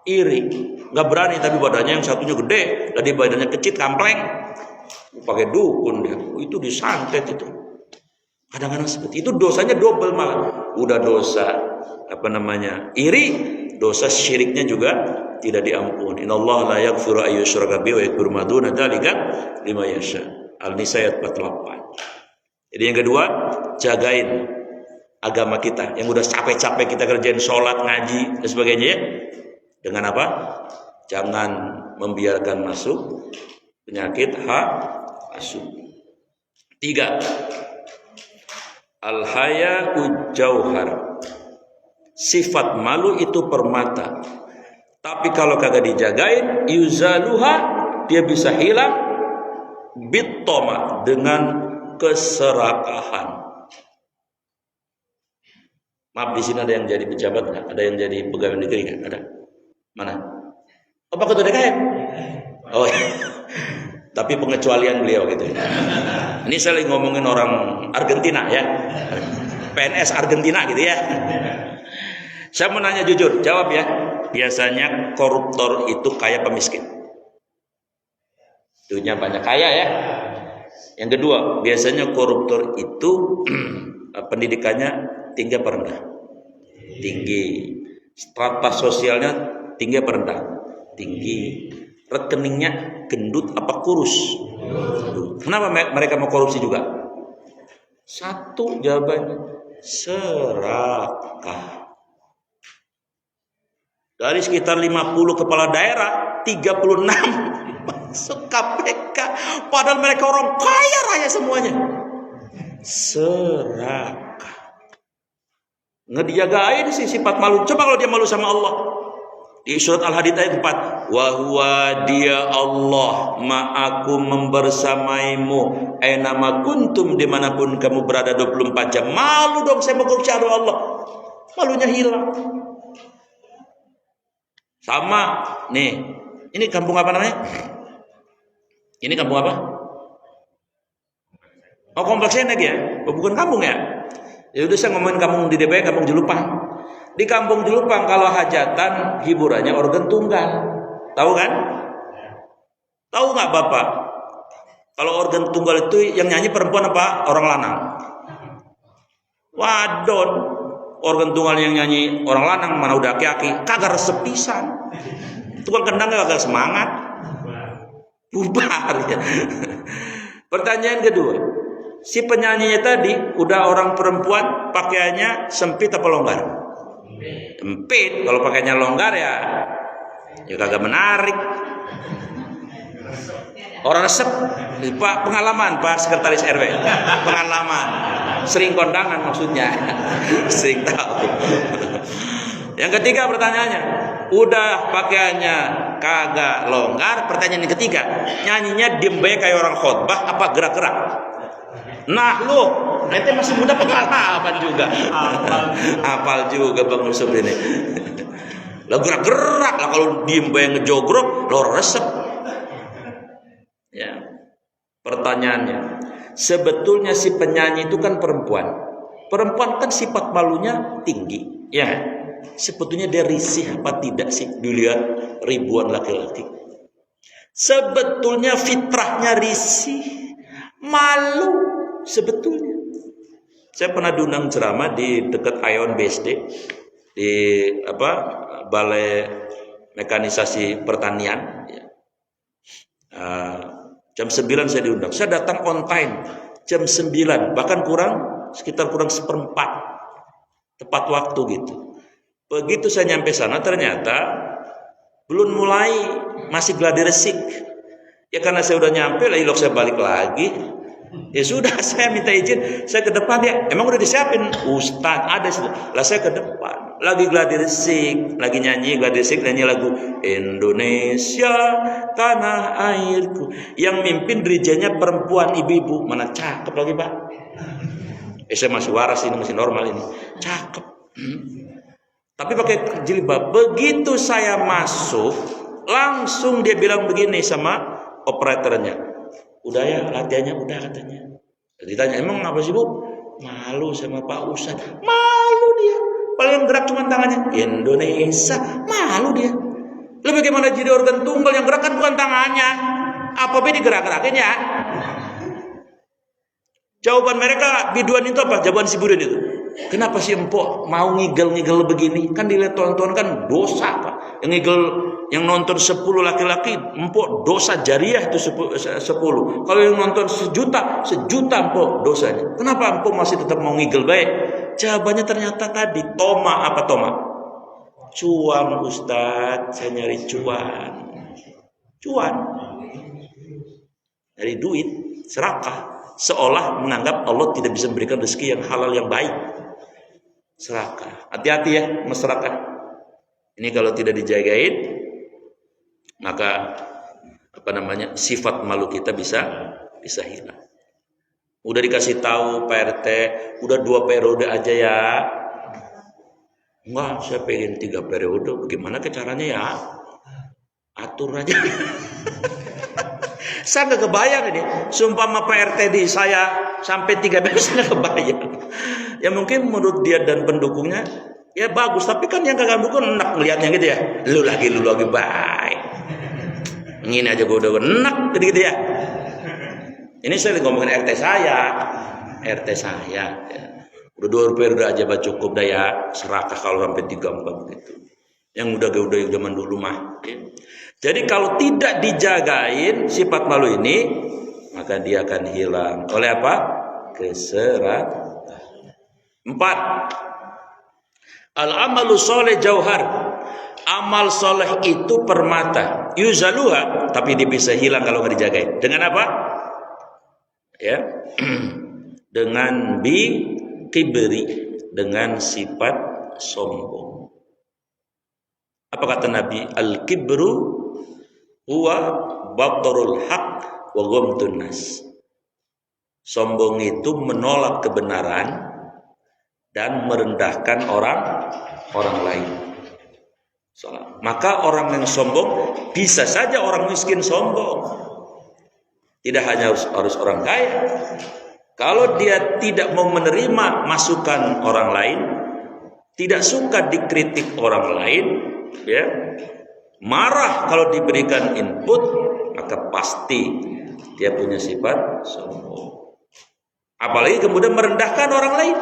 iri, nggak berani tapi badannya yang satunya gede, tadi badannya kecil, kampleng, pakai dukun dia, itu disantet itu. Kadang-kadang seperti itu, dosanya double malah. Udah dosa iri, dosa syiriknya juga tidak diampuni. Innallaha la yaghfiru an yushraka bihi wa yaghfiru ma duna dzalika liman yasha. Al-Nisa ayat 48. Jadi yang kedua, jagain agama kita yang udah capek-capek kita kerjain sholat, ngaji dan sebagainya ya. Dengan apa? Jangan membiarkan masuk penyakit hasud. 3. Al-haya'u jauhar. Sifat malu itu permata. Tapi kalau kagak dijagain, yuzaluha, dia bisa hilang bitoma, dengan keserakahan. Maaf, di sini ada yang jadi pejabat nggak? Ada yang jadi pegawai negeri nggak? Ada? Mana? Oh, Pak Ketua DKM? Oh, tapi pengecualian beliau gitu. Ini saya lagi ngomongin orang Argentina ya, PNS Argentina gitu ya. Saya mau nanya jujur, jawab ya. Biasanya koruptor itu kaya pemiskin. Duitnya banyak kaya ya. Yang kedua, biasanya koruptor itu pendidikannya tinggi apa rendah? Tinggi. Strata sosialnya tinggi apa rendah? Tinggi. Rekeningnya gendut apa kurus? Kenapa mereka mau korupsi juga? Satu jawabannya, serakah. Dari sekitar 50 kepala daerah, 36 masuk KPK. Padahal mereka orang kaya raya semuanya. Serakah. Ngedijagain sih sifat malu. Coba kalau dia malu sama Allah. Di surat Al-Hadid ayat 4. Wa huwa dia Allah ma'akum membersamaimu. Ainama kuntum, dimanapun kamu berada 24 jam. Malu dong saya mau cari Allah. Malunya hilang. Sama nih, ini kampung apa namanya? Ini kampung apa? Oh, kompleks Enek ya? Oh, bukan kampung ya? Ya udah saya ngomongin kampung di DPR, kampung Jelupang. Di kampung Jelupang kalau hajatan hiburannya organ tunggal. Tahu kan? Tahu nggak Bapak? Kalau organ tunggal itu yang nyanyi perempuan apa orang lanang? Wadon. Organ tunggal yang nyanyi orang lanang, mana udah aki-aki, kagak resep pisan. Tukang kendang agak semangat, bubar ya. Pertanyaan kedua, si penyanyinya tadi udah orang perempuan, pakaiannya sempit apa longgar? Sempit. Kalau pakaiannya longgar ya kagak menarik. Orang resep, Pak, pengalaman Pak Sekretaris RW, pengalaman, sering kondangan maksudnya, sering tahu. Yang ketiga pertanyaannya, udah pakaiannya kagak longgar. Pertanyaan yang ketiga, nyanyinya diem bae kayak orang khotbah apa gerak-gerak? Nah lu, nanti masih muda pengalaman juga, hafal juga Bang Yusuf ini. Lah gerak-gerak lah, kalau diem bae ngejogrok, lo resep. Ya. Pertanyaannya, sebetulnya si penyanyi itu kan perempuan. Perempuan kan sifat malunya tinggi, ya. Sebetulnya dia risih apa tidak sih dilihat ribuan laki-laki? Sebetulnya fitrahnya risih, malu sebetulnya. Saya pernah diundang ceramah di dekat Ion BSD di Balai Mekanisasi Pertanian. Jam 9 saya diundang. Saya datang on time jam 9, bahkan sekitar kurang seperempat tepat waktu gitu. Begitu saya nyampe sana ternyata belum mulai, masih gladi resik. Ya karena saya udah nyampe, lalu saya balik lagi. Ya sudah, saya minta izin, saya ke depan ya. Emang udah disiapin Ustadz ada situ. Lah saya ke depan, lagi gladi resik, lagi nyanyi gladi resik, nyanyi lagu Indonesia tanah airku. Yang mimpin dirjennya perempuan, ibu-ibu. Mana cakep lagi Pak. Saya masih waras ini, masih normal ini. Cakep. Tapi pakai jilbab. Begitu saya masuk, langsung dia bilang begini sama operatornya. Udah ya latihannya, udah katanya. Ditanya, emang apa sih Bu? Malu sama Pak Ustadz. Malu dia. Paling gerak cuma tangannya. Indonesia. Malu dia. Lalu bagaimana jadi organ tunggal yang gerak kan bukan tangannya. Apa digerak-gerakin ya? Jawaban mereka biduan itu apa? Jawaban si biduan itu. Kenapa sih empok mau ngigel-ngigel begini? Kan dilihat tuan-tuan kan dosa Pak. Yang ngigel, yang nonton 10 laki-laki, empok dosa jariah itu 10. Kalau yang nonton sejuta empok dosanya. Kenapa empok masih tetap mau ngigel baik? Jawabannya ternyata tadi toma. Apa toma? Cuan Ustadz, saya nyari cuan. Nyari duit, serakah. Seolah menganggap Allah tidak bisa memberikan rezeki yang halal yang baik. Serakah. Hati-hati ya masyarakat. Ini kalau tidak dijagain, maka sifat malu kita bisa hilang. Udah dikasih tahu Pak RT, udah 2 periode aja ya. Enggak, saya pengen 3 periode. Bagaimana caranya ya? Atur aja. Saya nggak kebayang ini. Sumpah sama Pak RT di saya sampai 3 periode saya nggak kebayang. Ya mungkin menurut dia dan pendukungnya ya bagus, tapi kan yang kagak dukung enak ngelihatnya gitu ya. Lu lagi baik. Ini aja gue udah enak gitu ya. Ini saya ngomongin RT saya. Ya. Udah 2 periode aja bah cukup dah ya. Serakah kalau sampai 3-4 gitu. Yang udah yang zaman dulu mah. Ya. Jadi kalau tidak dijagain sifat malu ini, maka dia akan hilang. Oleh apa? Keserakahan. 4. Al-amalu soleh jauhar. Amal soleh itu permata. Yuzaluha, tapi dia bisa hilang kalau nggak dijagain. Dengan apa? Ya, dengan kibri, dengan sifat sombong. Apa kata Nabi? Al-kibru huwa batarul haq wa ghamtun nas. Sombong itu menolak kebenaran dan merendahkan orang lain. Maka orang yang sombong, bisa saja orang miskin sombong. Tidak hanya harus orang kaya. Kalau dia tidak mau menerima masukan orang lain, tidak suka dikritik orang lain, ya, marah kalau diberikan input, maka pasti dia punya sifat sombong. Apalagi kemudian merendahkan orang lain.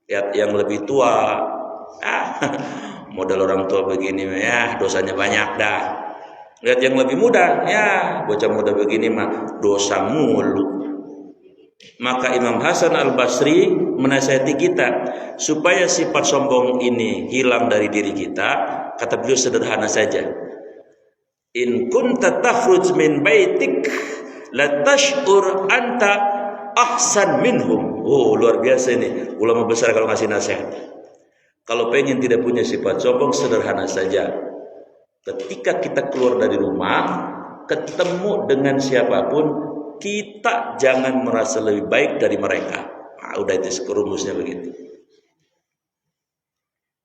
Lihat yang lebih tua, modal orang tua begini ya dosanya banyak dah. Lihat yang lebih muda, ya bocah muda begini mah dosa mulu. Maka Imam Hasan Al-Basri menasihati kita supaya sifat sombong ini hilang dari diri kita. Kata beliau sederhana saja. In kunta takhruj min baitik la tash'ur anta ahsan minhum. Oh, luar biasa ini ulama besar kalau ngasih nasihat. Kalau pengen tidak punya sifat sombong, sederhana saja. Ketika kita keluar dari rumah, ketemu dengan siapapun, kita jangan merasa lebih baik dari mereka. Nah, udah itu rumusnya begitu.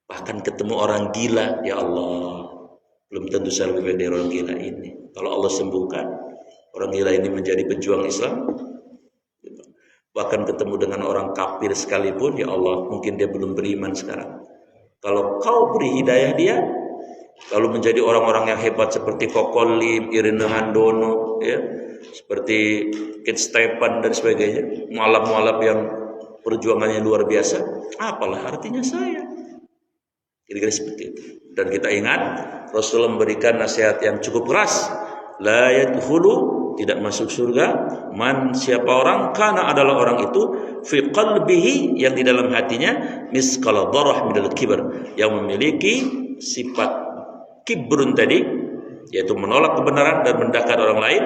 Bahkan ketemu orang gila, ya Allah, belum tentu saya lebih baik dari orang gila ini. Kalau Allah sembuhkan orang gila ini menjadi pejuang Islam. Bahkan ketemu dengan orang kafir sekalipun, ya Allah, mungkin dia belum beriman sekarang. Kalau kau beri hidayah dia, lalu menjadi orang-orang yang hebat seperti Kokolim, Irene Handono, ya, seperti Kit Stefan dan sebagainya, mualaf-mualaf yang perjuangannya luar biasa, apalah artinya saya? Kira-kira seperti itu. Dan kita ingat Rasulullah memberikan nasihat yang cukup keras, la yadkhulu, tidak masuk surga, man siapa orang, karena adalah orang itu fi qalbihi, yang di dalam hatinya misqala dzarrah minal kibr, yang memiliki sifat kibrun tadi, yaitu menolak kebenaran dan mendahkan orang lain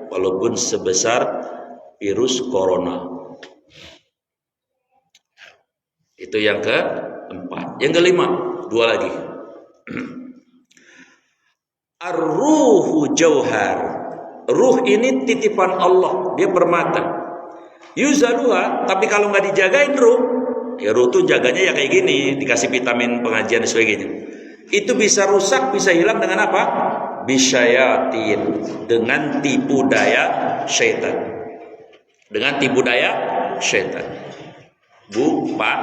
walaupun sebesar virus corona. Itu yang keempat. Yang kelima, dua lagi. Ar-ruhu jauhar. Ruh ini titipan Allah, dia permata. Yuzaluha, tapi kalau nggak dijagain ruh, ya ruh tuh jaganya ya kayak gini, dikasih vitamin pengajian dan sebagainya. Itu bisa rusak, bisa hilang dengan apa? Bisyayatin, dengan tipu daya syaitan. Dengan tipu daya syaitan. Bu, Pak,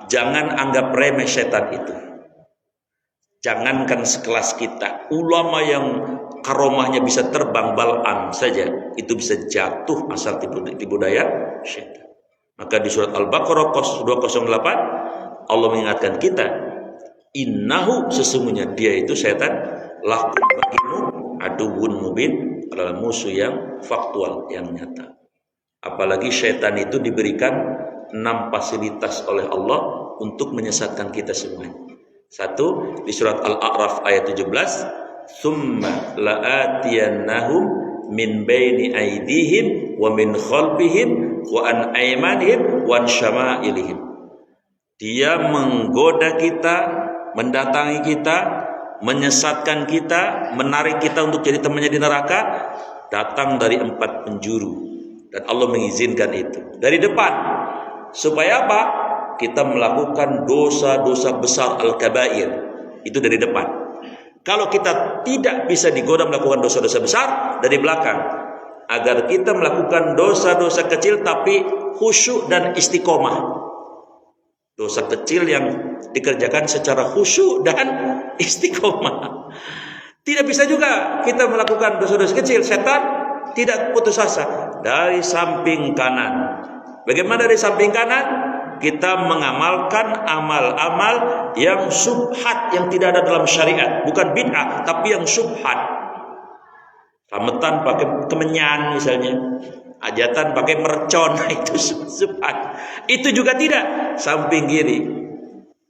jangan anggap remeh syaitan itu. Jangankan sekelas kita, ulama yang karomahnya bisa terbang Bal'am saja, itu bisa jatuh asal tipu daya syaitan. Maka di surat Al-Baqarah 208 Allah mengingatkan kita, innahu, sesungguhnya dia itu syaitan, lakum bagimu aduwwun mubin, adalah musuh yang faktual, yang nyata. Apalagi syaitan itu diberikan 6 fasilitas oleh Allah untuk menyesatkan kita semuanya. Satu, di surat Al-A'raf ayat 17, summa la'atiyannahum min baini aydihim wa min khalfihim wa an aymanihim wa an syama'ilihim. Dia menggoda kita, mendatangi kita, menyesatkan kita, menarik kita untuk jadi temannya di neraka, datang dari 4 penjuru, dan Allah mengizinkan itu dari depan. Supaya apa? Kita melakukan dosa-dosa besar al-kabair, itu dari depan. Kalau kita tidak bisa digoda melakukan dosa-dosa besar, dari belakang, agar kita melakukan dosa-dosa kecil tapi khusyuk dan istiqomah. Dosa kecil yang dikerjakan secara khusyuk dan istiqomah. Tidak bisa juga kita melakukan dosa-dosa kecil, setan tidak putus asa, dari samping kanan. Bagaimana dari samping kanan? Kita mengamalkan amal-amal yang subhat, yang tidak ada dalam syariat, bukan bid'ah, tapi yang subhat. Rametan pakai kemenyan misalnya, hajatan pakai mercon, itu subhat. Itu juga tidak. Samping kiri.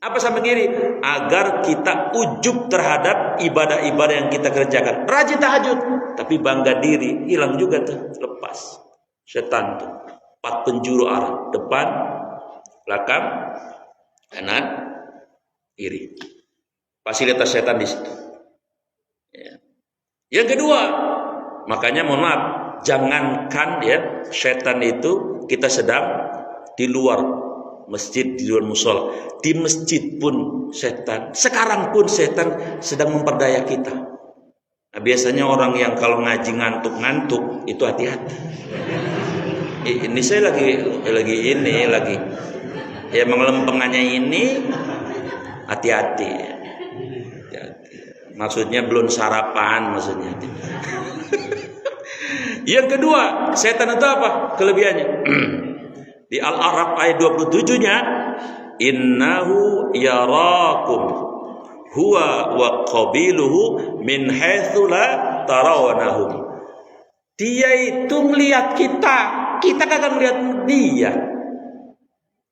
Apa samping kiri? Agar kita ujub terhadap ibadah-ibadah yang kita kerjakan. Rajin tahajud, tapi bangga diri, hilang juga tuh, lepas. Setan tuh 4 penjuru arah, depan, belakang, kanan, kiri. Fasilitas setan di situ. Ya. Yang kedua, makanya mohon maaf, jangankan ya setan itu kita sedang di luar masjid, di luar musola, di masjid pun setan. Sekarang pun setan sedang memperdaya kita. Nah, biasanya orang yang kalau ngaji ngantuk-ngantuk itu hati-hati. Ini saya lagi ya mengelempengannya ini, hati-hati. Maksudnya belum sarapan maksudnya. Yang kedua, setan itu apa kelebihannya? Di Al-A'raf ayat 27-nya, innahu yarakum huwa wa qabiluhu min haitsu la tarawnahum. Dia itu melihat kita kagak melihat dia.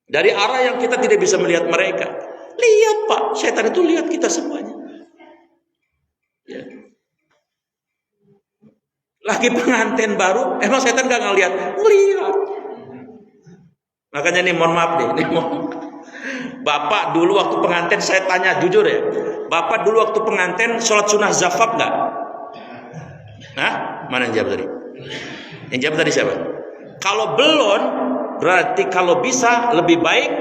Dari arah yang kita tidak bisa melihat mereka. Lihat Pak, setan itu lihat kita semuanya. Ya. Lagi pengantin baru, emang setan gak ngelihat? Ngelihat. Makanya nih mohon maaf nih, Bapak dulu waktu pengantin, saya tanya jujur ya, Bapak dulu waktu pengantin sholat sunnah zafaf nggak? Nah, mana yang jawab tadi? Yang jawab tadi siapa? Kalau belum, berarti kalau bisa lebih baik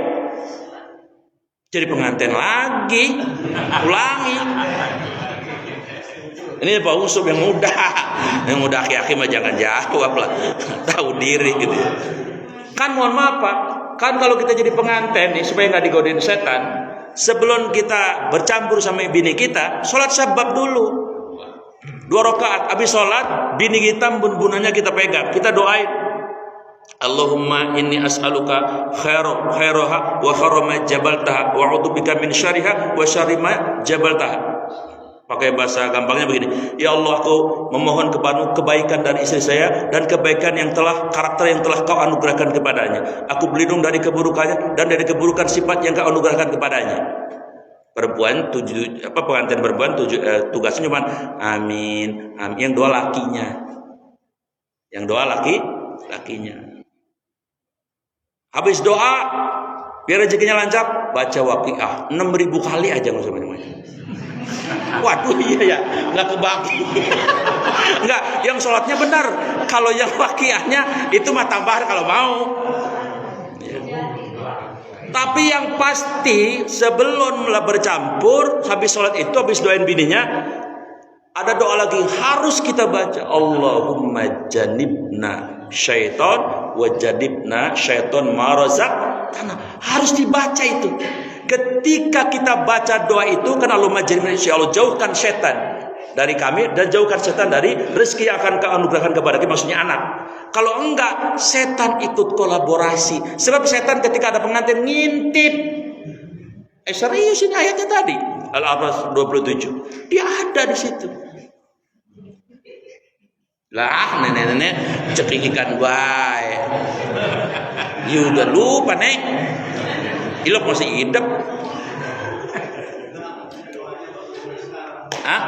jadi pengantin lagi, ulangi. Ini Pak Usop yang muda aki-aki mah jangan jawab lah, tahu diri gitu ya. Kan mohon maaf Pak, kan kalau kita jadi pengantin nih supaya nggak digodain setan, sebelum kita bercampur sama bini kita, sholat syabab dulu 2 rakaat. Habis sholat, bini kita bun-bunannya kita pegang, kita doain, Allahumma inni as'aluka khairaha wa khaira ma jabaltaha wa a'udzubika min syarriha wa syarri ma jabaltaha. Pakai bahasa gampangnya begini, ya Allah, aku memohon kepadamu kebaikan dari istri saya dan kebaikan yang telah karakter yang telah kau anugerahkan kepadanya. Aku berlindung dari keburukannya dan dari keburukan sifat yang kau anugerahkan kepadanya. Perempuan pengantin perempuan tugasnya cuma amin, amin. Yang doa lakinya. Habis doa biar rezekinya lancar, baca Waqiah 6.000 kali aja nggak usah banyak-banyak. Waduh iya ya, nggak kebagi. Nggak, yang sholatnya benar. Kalau yang Waqiahnya itu mah tambahan kalau mau. Ya. Tapi yang pasti sebelum bercampur, habis sholat itu, habis doain bininya, ada doa lagi harus kita baca. Allahumma janibna syaiton wa janibna syaiton ma razaqtana. Harus dibaca itu. Ketika kita baca doa itu, kan Allahumma janibna, ya Allah jauhkan setan dari kami dan jauhkan setan dari rezeki yang akan kau anugerahkan kepada kita, maksudnya anak. Kalau enggak, setan ikut kolaborasi. Sebab setan ketika ada pengantin ngintip. Serius ini ayatnya tadi. Al-A'raf 27. Dia ada di situ. Lah, nenek-nenek cekikikan baik. You udah lupa, Nek. Ilok masih hidup. Hah?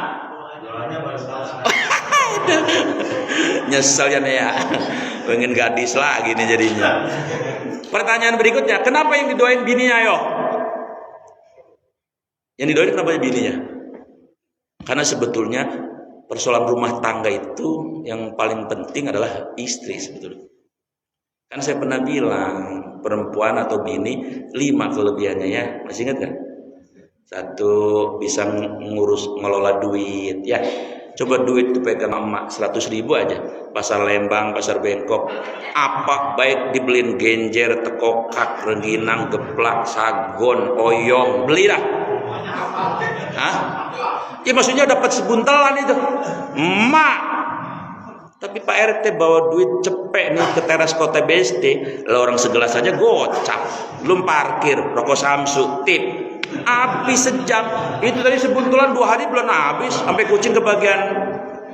Nyesel ya, pengen gadis lagi nih jadinya. Pertanyaan berikutnya, kenapa yang didoain bininya yo? Yang didoain kenapa bininya? Karena sebetulnya persoalan rumah tangga itu yang paling penting adalah istri sebetulnya. Kan saya pernah bilang perempuan atau bini 5 kelebihannya ya, masih ingat kan? 1, bisa ngelola duit ya. Coba duit itu pegang emak 100.000 aja, pasar Lembang, pasar Bengkok, apa baik dibeliin genjer, tekokak, rengginang, geplak, sagon, oyong, belilah. Hah? Ya maksudnya dapat sebuntelan itu emak. Tapi Pak RT bawa duit cepek nih ke teras kota BSD, lah orang segelas aja gocap, belum parkir, rokok Samsu, tip, habis sejam. Itu tadi sebuntulan 2 hari belum habis, sampai kucing kebagian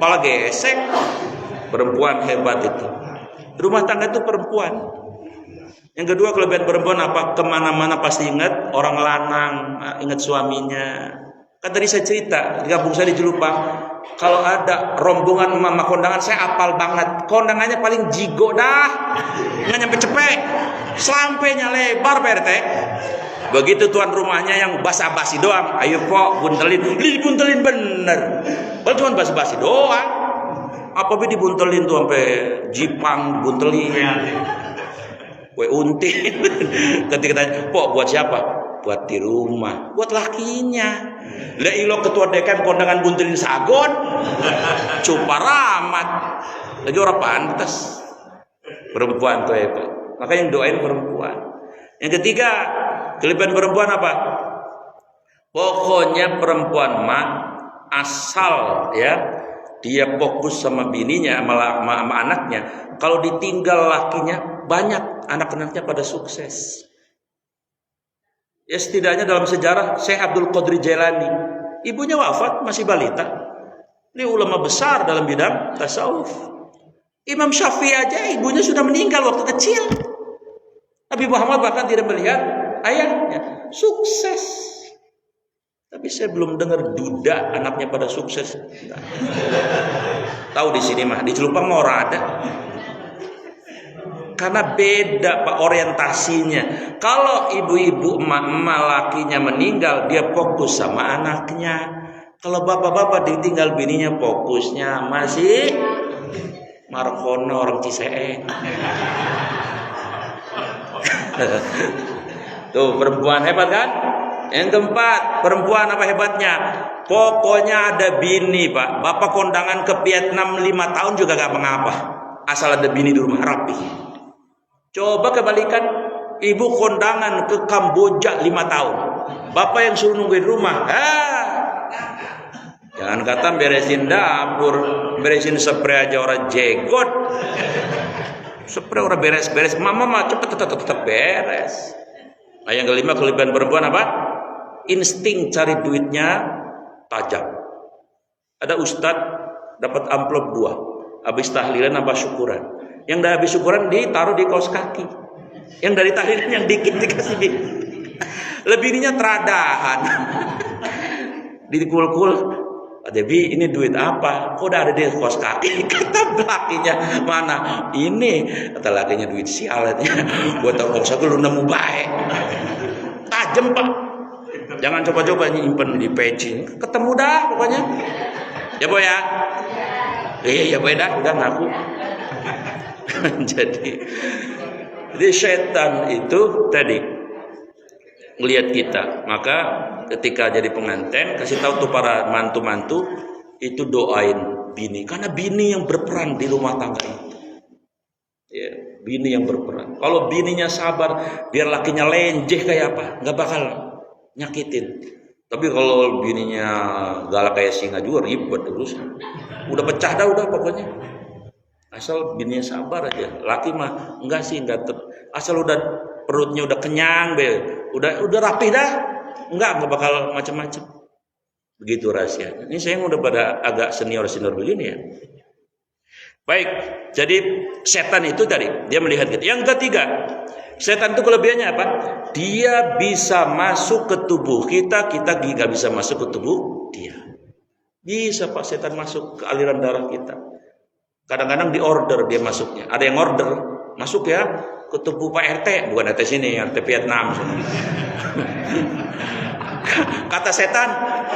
kepala gesek. Perempuan hebat itu. Rumah tangga itu perempuan. Yang kedua kelebihan perempuan apa? Kemana-mana pasti ingat orang lanang, ingat suaminya. Kan tadi saya cerita di kampung saya di Jelupang, kalau ada rombongan mama kondangan saya apal banget. Kondangannya paling jigo dah, nggak nyampe cepek, selampainya lebar Pak RT. Begitu tuan rumahnya yang basa-basi doang, ayo kok buntelin, dibuntelin bener. Padahal cuma basa-basi doang. Apa bi dibuntelin tuh sampai jipang buntelin. Kue untin. Ketika tanya, "Pok buat siapa?" Buat di rumah, buat lakinya. Lah ilo ketua DKM kondangan buntelin sagon. Cupa ramat. Lagi orang pantas. Perempuan tuh hebat. Makanya yang doain perempuan. Yang ketiga, kelebihan perempuan apa? Pokoknya perempuan mah asal ya dia fokus sama bininya, sama anaknya. Kalau ditinggal lakinya, banyak anak-anaknya pada sukses. Ya setidaknya dalam sejarah Syekh Abdul Qadir Jailani Ibunya wafat masih balita. Ini ulama besar dalam bidang tasawuf. Imam Syafi'i aja ibunya sudah meninggal waktu kecil. Nabi Muhammad bahkan tidak melihat ayahnya. Sukses. Tapi saya belum dengar duda anaknya pada sukses. Tahu di sini mah, di Celupang mau orang ada. Karena beda Pak orientasinya. Kalau ibu-ibu emak-emak lakinya meninggal, dia fokus sama anaknya. Kalau bapak-bapak ditinggal bininya, fokusnya masih Markono orang Ciseeng. Tuh perempuan hebat kan? Yang keempat, perempuan apa hebatnya? Pokoknya ada bini Pak. Bapak kondangan ke Vietnam 5 tahun juga gak mengapa. Asal ada bini di rumah rapi. Coba kebalikan, ibu kondangan ke Kamboja 5 tahun. Bapak yang suruh nungguin rumah. Jangan kata beresin dapur, beresin spray aja orang jegot. Spray orang beres-beres. Mama cepet tetap beres. Nah yang kelima, kelebihan perempuan apa? Insting cari duitnya tajam. Ada ustadz dapat amplop 2. Habis tahlilan apa syukuran. Yang dari habis syukuran ditaruh di kaos kaki. Yang dari tahlilan yang dikit dikasih di. Lebihnya teradahan. Dikul-kul. Debi ini duit apa? Kok udah ada di kaos kaki? Kata lakinya mana? Ini kata lakinya duit sialatnya. Gua tahu kaos kaki lu nemu baik. Tajem Pak. Jangan coba-coba nyimpen di peci. Ketemu dah pokoknya. Ya Boy ya. Iya Boy dah udah ngaku. Jadi setan itu tadi melihat kita, maka ketika jadi pengantin kasih tahu tuh para mantu-mantu itu doain bini, karena bini yang berperan di rumah tangga itu. Ya, bini yang berperan. Kalau bininya sabar, biar lakinya lenjeh kayak apa, nggak bakal nyakitin. Tapi kalau bininya galak kayak singa juga ribet urusan. Udah pecah dah udah pokoknya. Asal bininya sabar aja. Laki mah enggak sih, asal udah perutnya udah kenyang, udah rapi dah, enggak bakal macam-macam. Begitu rahasia. Ini saya udah pada agak senior begini ya. Baik, jadi setan itu tadi dia melihat kita. Yang ketiga, setan itu kelebihannya apa? Dia bisa masuk ke tubuh kita nggak bisa masuk ke tubuh dia. Bisa Pak setan masuk ke aliran darah kita. Kadang-kadang di order dia masuknya. Ada yang order masuk ya ke tubuh Pak RT, bukan RT sini, RT Vietnam. Kata setan,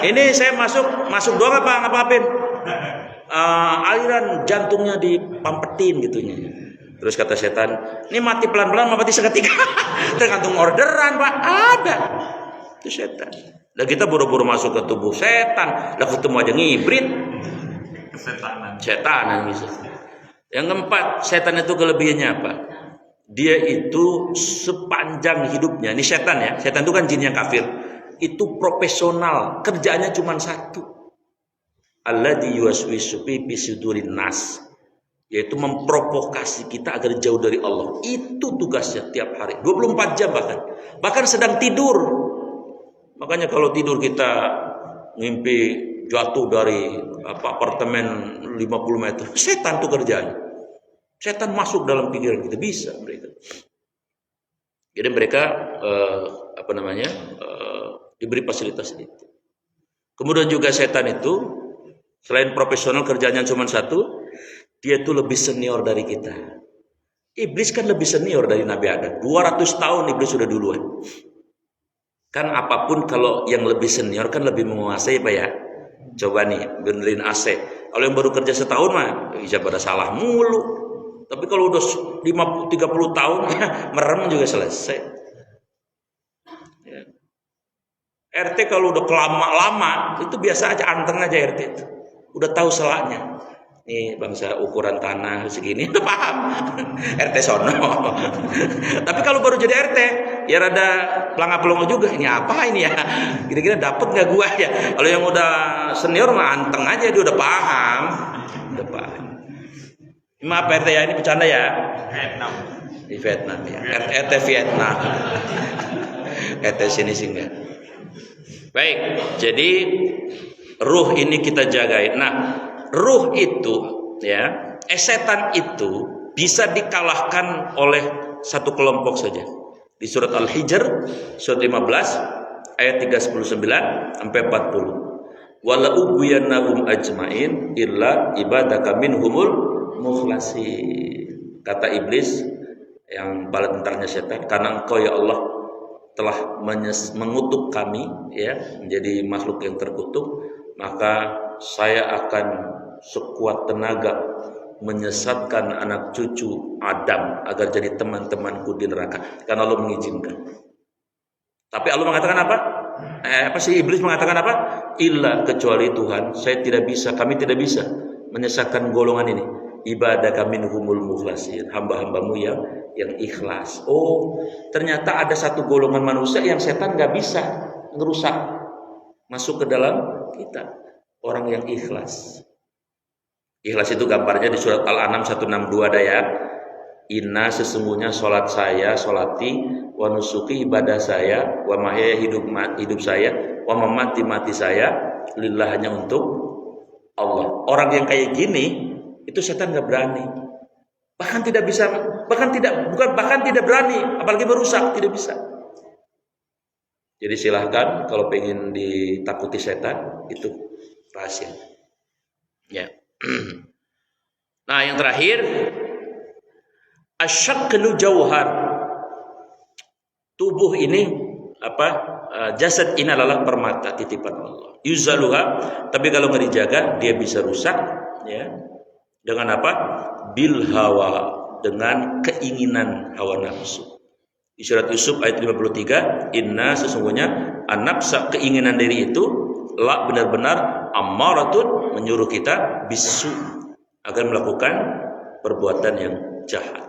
ini saya masuk doang apa ngapain? Aliran jantungnya dipampetin gitunya. Terus kata setan, ini mati pelan-pelan mati seketika. Tergantung orderan Pak, ada. Itu setan. Lah kita buru-buru masuk ke tubuh setan, lah ketemu aja ngibrit. Setanan bisa. Yang keempat, setan itu kelebihannya apa? Dia itu sepanjang hidupnya, ini setan ya, setan itu kan jin yang kafir, itu profesional, kerjaannya cuma satu, alladzi yuwaswisu fi sudurin nas, yaitu memprovokasi kita agar jauh dari Allah. Itu tugasnya tiap hari, 24 jam bahkan sedang tidur. Makanya kalau tidur kita ngimpi jatuh dari apartemen 50 meter, setan tuh kerjanya. Setan masuk dalam pikiran kita, bisa mereka. Jadi mereka diberi fasilitas itu. Kemudian juga setan itu selain profesional kerjanya cuma satu, dia tuh lebih senior dari kita. Iblis kan lebih senior dari Nabi Adam. 200 tahun iblis sudah duluan. Kan apapun kalau yang lebih senior kan lebih menguasai Pak ya. Coba nih benerin AC. Kalau yang baru kerja setahun mah bisa pada salah mulu. Tapi kalau udah 30 tahun merem juga selesai. Ya. RT kalau udah lama itu biasa aja, anteng aja RT itu. Udah tahu selaknya. Nih bangsa ukuran tanah segini udah paham. RT sono. Tapi kalau baru jadi RT ya rada pelangga-pelongo juga. Ini apa ini ya? Kira-kira dapat nggak gua ya? Kalau yang udah senior mah anteng aja, dia udah paham. Udah paham. Maaf RT ya, ini bercanda ya. Vietnam. Di Vietnam ya. RT Vietnam. RT sini sih enggak. Baik, jadi ruh ini kita jagain. Nah, ruh itu ya, setan itu bisa dikalahkan oleh satu kelompok saja. Di surat Al-Hijr surat 15 ayat 39 sampai 40. Wala ubiyannahum ajmain illa ibadaka minhumul mukhlasin. Kata iblis yang bala tentaranya setan, karena engkau ya Allah telah mengutuk kami ya menjadi makhluk yang terkutuk, maka saya akan sekuat tenaga menyesatkan anak cucu Adam agar jadi teman-temanku di neraka, karena Allah mengizinkan. Tapi Allah mengatakan apa? Iblis mengatakan apa? Illa, kecuali Tuhan, saya tidak bisa, kami tidak bisa menyesatkan golongan ini. Ibadah kami minhumul mukhlasin, hamba-hambamu yang ikhlas. Oh, ternyata ada satu golongan manusia yang setan nggak bisa ngerusak masuk ke dalam kita, orang yang ikhlas. Ikhlas itu gambarnya di surat Al-An'am 162 ada ya. Inna, sesungguhnya sholat saya, sholati, wa nusuki, ibadah saya, wa mahyaya, hidup saya, wa mamati, mati saya, lillah, hanya untuk Allah. Orang yang kayak gini itu setan nggak berani, bahkan tidak bisa, bahkan tidak berani, apalagi merusak, tidak bisa. Jadi silahkan kalau pengen ditakuti setan, itu rahasia. Ya. Nah, yang terakhir, asyaklu jauhar. Tubuh ini jasad ini adalah permata titipan Allah. Yuzaluha, tapi kalau nggak dijaga dia bisa rusak ya. Dengan apa? Bil hawa, dengan keinginan hawa nafsu. Di surat Yusuf ayat 53, inna, sesungguhnya an-nafsa, keinginan diri itu, la, benar-benar ammaratun, menyuruh kita bisu, agar melakukan perbuatan yang jahat.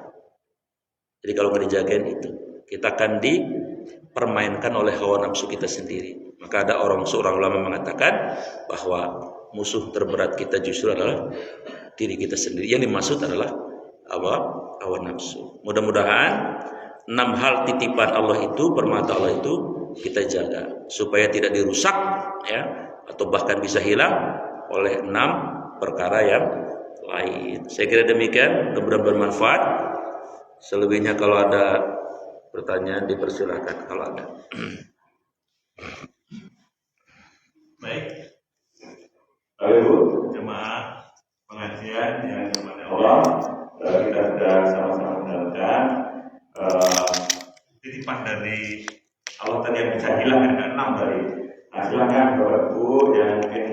Jadi kalau nggak dijagain itu, kita akan dipermainkan oleh hawa nafsu kita sendiri. Maka ada seorang ulama mengatakan bahwa musuh terberat kita justru adalah diri kita sendiri. Yang dimaksud adalah hawa nafsu. Mudah-mudahan 6 hal titipan Allah itu, permata Allah itu kita jaga supaya tidak dirusak ya, atau bahkan bisa hilang oleh 6 perkara yang lain. Saya kira demikian, mudah-mudahan bermanfaat. Selebihnya kalau ada pertanyaan dipersilakan kalau ada. Baik. Ibu jemaah pengajian yang dimana Allah, kita sudah sama-sama mendengarkan titipan dari Allah tadi yang bisa hilang, ada 6 tadi. Nah, silakan Bapak Ibu yang mungkin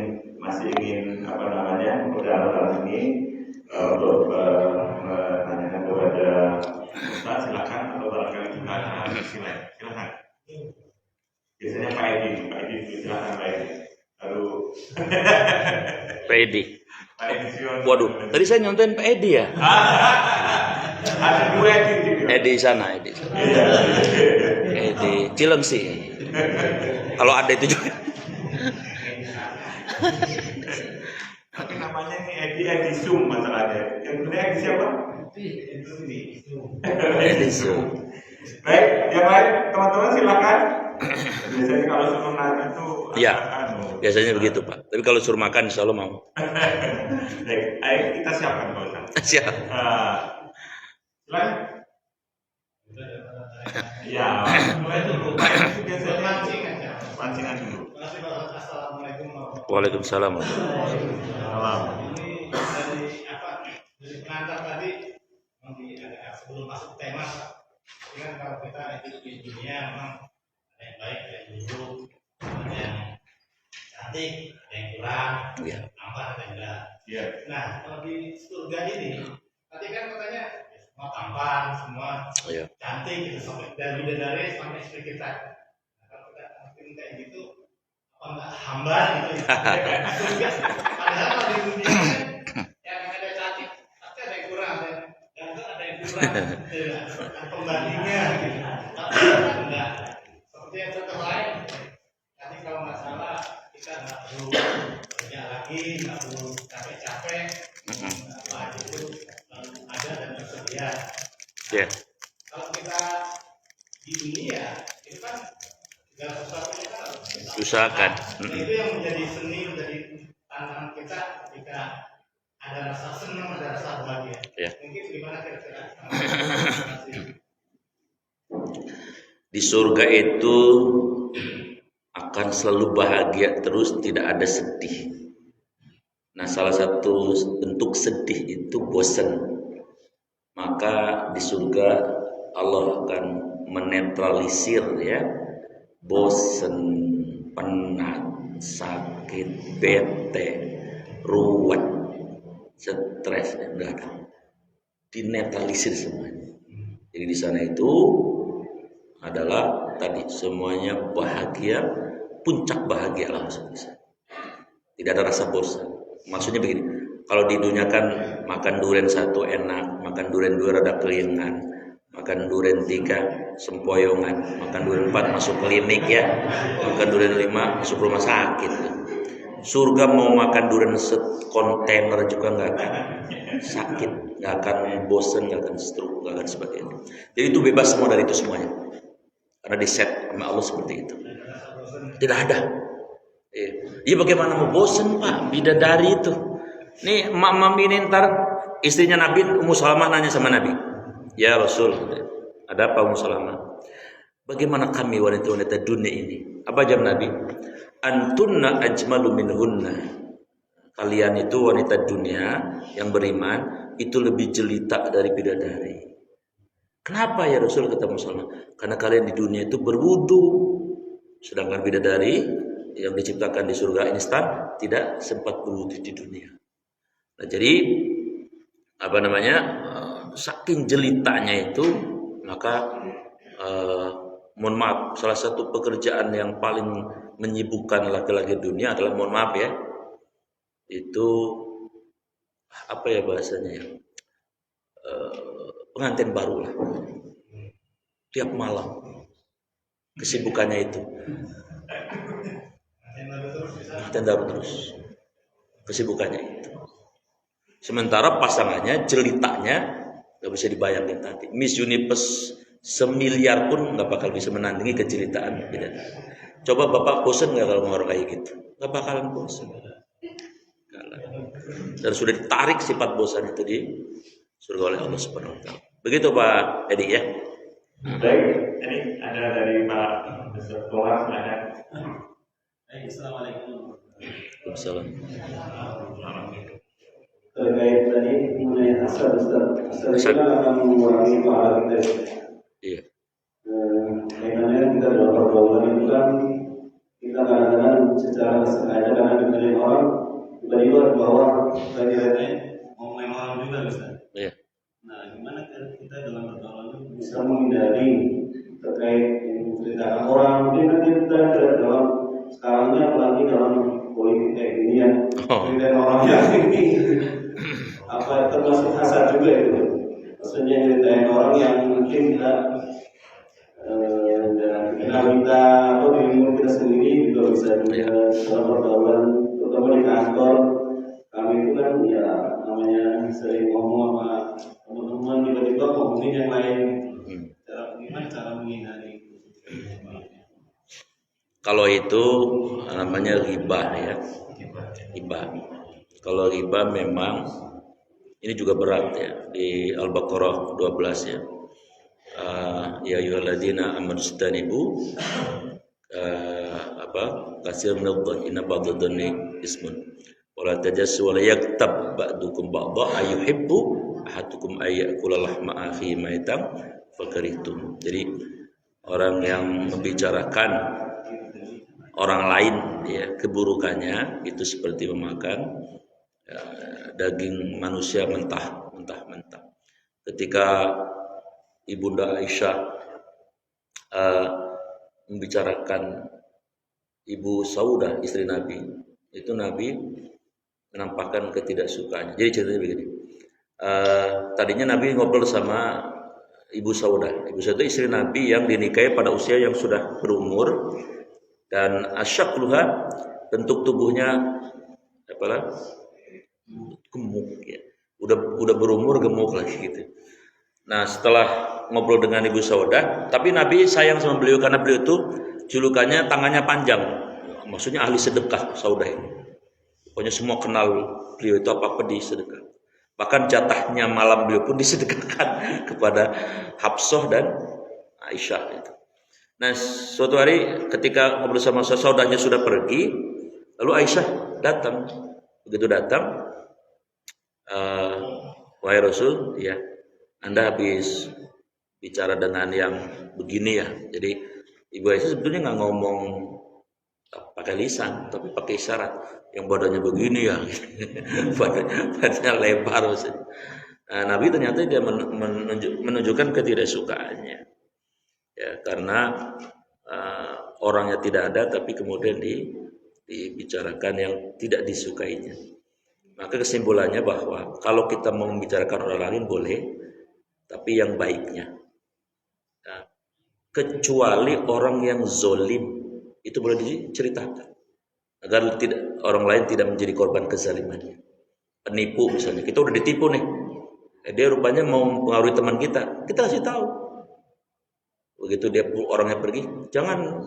masih ingin dalam ini untuk menanyakan kepada Ustaz, silakan, atau barangkali juga ada silakan. Biasanya Pak Edi, silakan Pak Edi. Lalu Pak Edi. Waduh, tadi saya nyontain Pak Edi ya. Ada 2 Edi. Edi sana. Edi Cilengsi. Kalau ada itu juga. Tapi namanya ini Edi Zoom masalahnya. Yang benar Edi siapa? Edi Zoom. Baik, yang lain teman-teman silakan. Biasanya kalau suruh nanya itu ya, biasanya begitu Pak. Tapi kalau suruh makan insya Allah mau. Baik, ayo kita siapkan Pak Ustaz. Siap. Silakan. Ya, mulai dulu. Biasanya pancingan dulu. Waalaikumsalam. Ini dari pengantar tadi sebelum masuk tema, kan kalau kita hidup di dunia memang ada yang baik, ada yang buruk, ada yang cantik, ada yang kurang, nampak, ada yang enggak. Nah, kalau di surga ini, tadi kan katanya semua tampan, semua cantik, gitu, sampai dari bidadari sampai istri kita. Nah, kalau kita mungkin kayak gitu, apa enggak hambar gitu? Padahal kalau di dunia yang ada cantik, pasti ada yang kurang, ada yang kurang, pembandingnya gitu. Tapi enggak, seperti yang contoh lain, tadi kalau nggak salah kita nggak perlu kerja lagi, nggak perlu capek-capek, apa itu ada dan tersedia. Kalau kita di dunia itu kan segala sesuatunya kan harus kita Usahakan. Nah, itu yang menjadi seni, menjadi tantangan kita ketika ada rasa senang, ada rasa bahagia. Ya. Mungkin gimana kira-kira? Di surga itu akan selalu bahagia terus, tidak ada sedih. Nah, salah satu bentuk sedih itu bosan. Maka di surga Allah akan menetralisir ya bosan, penat, sakit, bete, ruwet, stres, enggak ada. Dinetralisir semuanya. Jadi di sana itu adalah tadi semuanya bahagia, puncak bahagia lah maksudnya. Tidak ada rasa bosan. Maksudnya begini, kalau di dunia kan makan durian 1 enak, makan durian 2 rada kelingan, makan durian 3 sempoyongan, makan durian 4 masuk klinik ya, makan durian 5 masuk rumah sakit. Surga mau makan durian sekontainer juga nggak akan sakit, nggak akan bosan, nggak akan stroke, nggak akan sebagainya. Jadi itu bebas semua dari itu semuanya, karena di set sama Allah seperti itu. Tidak ada. Iya bagaimana mau bosan Pak, bidadari itu. Nih emak-emak ini ntar istrinya Nabi Ummu Salamah nanya sama Nabi, ya Rasul, ada apa Ummu Salamah? Bagaimana kami wanita-wanita dunia ini? Apa jawab Nabi? Antunna ajmalu minhunna. Kalian itu wanita dunia yang beriman itu lebih jelita dari bidadari. Kenapa ya Rasul, kata Ummu Salamah? Karena kalian di dunia itu berwudu, sedangkan bidadari yang diciptakan di surga instan tidak sempat berwudu di dunia. Nah, jadi apa namanya, saking jelitanya itu, maka mohon maaf, salah satu pekerjaan yang paling menyibukkan laki-laki dunia adalah, mohon maaf ya, itu apa ya bahasanya ya, pengantin baru lah, tiap malam kesibukannya itu. Tenda terus kesibukannya itu. Sementara pasangannya jelitanya nggak bisa dibayangin tadi. Miss Universe semiliar pun nggak bakal bisa menandingi kejelitaan bidadari. Coba bapak bosan nggak kalau ngomong kayak gitu? Nggak bakalan bosan. Dan sudah ditarik sifat bosan itu di surga oleh Allah Subhanahu Wa Taala. Begitu Pak Edi ya. Baik, ini ada dari Pak Ketua ada. Assalamualaikum. Waalaikumsalam. Terkait tadi mengenai asal Ustaz kita akan mengurangi pahala kita. Iya. Kaitannya kita dalam pergaulan itu kan kita kadang-kadang secara sengaja karena dibeli orang tiba-tiba bahwa Kira-kira ngomongin orang juga Ustaz. Iya. Nah, gimana kita dalam pergaulan itu bisa menghindari terkait menceritakan orang, mungkin nanti kita dalam sekarangnya apalagi dalam politik kayak gini ya, dan orang yang ini apa termasuk hasad juga itu, maksudnya ceritain orang yang mungkin tidak kenal kita atau diri kita sendiri juga bisa dalam pergaulan, terutama di kantor kami itu kan ya namanya sering ngomong sama teman-teman, tiba-tiba ngomongin yang lain. Gimana cara menghindari? Kalau itu namanya ghibah ya. Ghibah. Kalau ghibah memang ini juga berat ya, di Al-Baqarah 12 ya. Ya ayyuhalladzina amanu istanibu kasir minadh-dhanni inna ba'dadh-dhanni ismun wala tajassu wala yaktab ba'dukum ba'dha ayyuhibbu ahadukum ayyakula lahma akhihi maitan fakarihtum. Jadi orang yang membicarakan orang lain ya keburukannya itu seperti memakan daging manusia mentah. Ketika Ibunda Aisyah membicarakan Ibu Saudah istri Nabi, itu Nabi menampakkan ketidaksukaannya. Jadi ceritanya begini, tadinya Nabi ngobrol sama Ibu Saudah. Ibu Saudah istri Nabi yang dinikahi pada usia yang sudah berumur, dan asyakluha bentuk tubuhnya apalah gemuk ya, udah berumur gemuk lagi gitu. Nah setelah ngobrol dengan Ibu Saudah, tapi Nabi sayang sama beliau karena beliau itu julukannya tangannya panjang, maksudnya ahli sedekah Saudah ini. Pokoknya semua kenal beliau itu apa-apa disedekah. Bahkan jatahnya malam beliau pun disedekahkan kepada Hafsah dan Aisyah itu. Nah, suatu hari ketika ngobrol sama Saudahnya sudah pergi, lalu Aisyah datang. Begitu datang, wahai Rasul, ya, Anda habis bicara dengan yang begini ya. Jadi Ibu Aisyah sebetulnya nggak ngomong pakai lisan, tapi pakai isyarat. Yang badannya begini ya, badannya lebar. Nah, Nabi ternyata dia menunjukkan ketidaksukaannya, ya, karena orangnya tidak ada, tapi kemudian dibicarakan yang tidak disukainya. Maka kesimpulannya bahwa kalau kita mau membicarakan orang lain boleh, tapi yang baiknya. Nah, kecuali orang yang zolim itu boleh diceritakan agar orang lain tidak menjadi korban kezalimannya. Penipu misalnya, kita udah ditipu nih, dia rupanya mau mempengaruhi teman kita kasih tahu. Begitu dia orangnya pergi, jangan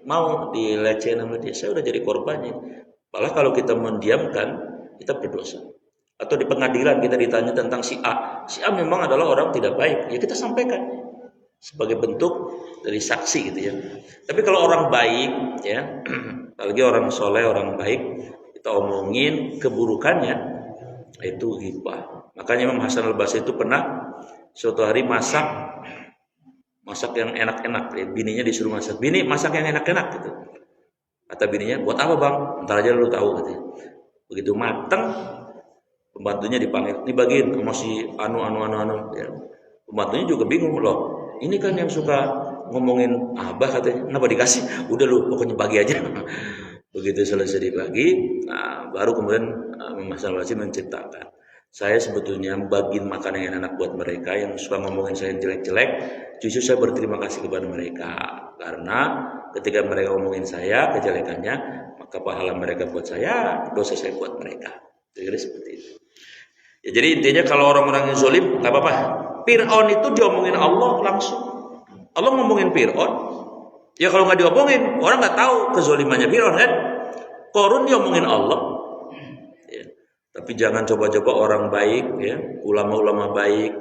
mau dilecehin sama dia, saya udah jadi korbannya. Malah kalau kita mendiamkan, kita berdosa. Atau di pengadilan kita ditanya tentang si A memang adalah orang tidak baik, ya kita sampaikan sebagai bentuk dari saksi gitu ya. Tapi kalau orang baik ya, apalagi orang soleh, orang baik, kita omongin keburukannya, itu ghibah. Makanya Imam Hasan al-Basri itu pernah suatu hari masak yang enak-enak, ya. Bininya disuruh masak, bini masak yang enak-enak gitu. Kata bininya, buat apa bang? Ntar aja lu tahu katanya. Begitu mateng, pembantunya dipanggil, dibagiin sama si anu ya. Pembantunya juga bingung loh. Ini kan yang suka ngomongin abah katanya, kenapa dikasih? Udah lu pokoknya bagi aja. Begitu selesai dibagi, nah, baru kemudian Mas Al-Basri menciptakan. Saya sebetulnya bagiin makanan yang enak buat mereka yang suka ngomongin saya jelek-jelek. Justru saya berterima kasih kepada mereka, karena ketika mereka ngomongin saya kejelekannya, maka pahala mereka buat saya, dosa saya buat mereka. Jadi seperti itu. Ya, jadi intinya kalau orang-orang yang zalim nggak apa-apa. Fir'aun itu diomongin Allah langsung. Allah ngomongin Fir'aun. Ya kalau nggak diomongin, orang nggak tahu kezalimannya Fir'aun kan. Korun diomongin Allah. Ya. Tapi jangan coba-coba orang baik, ya, ulama-ulama baik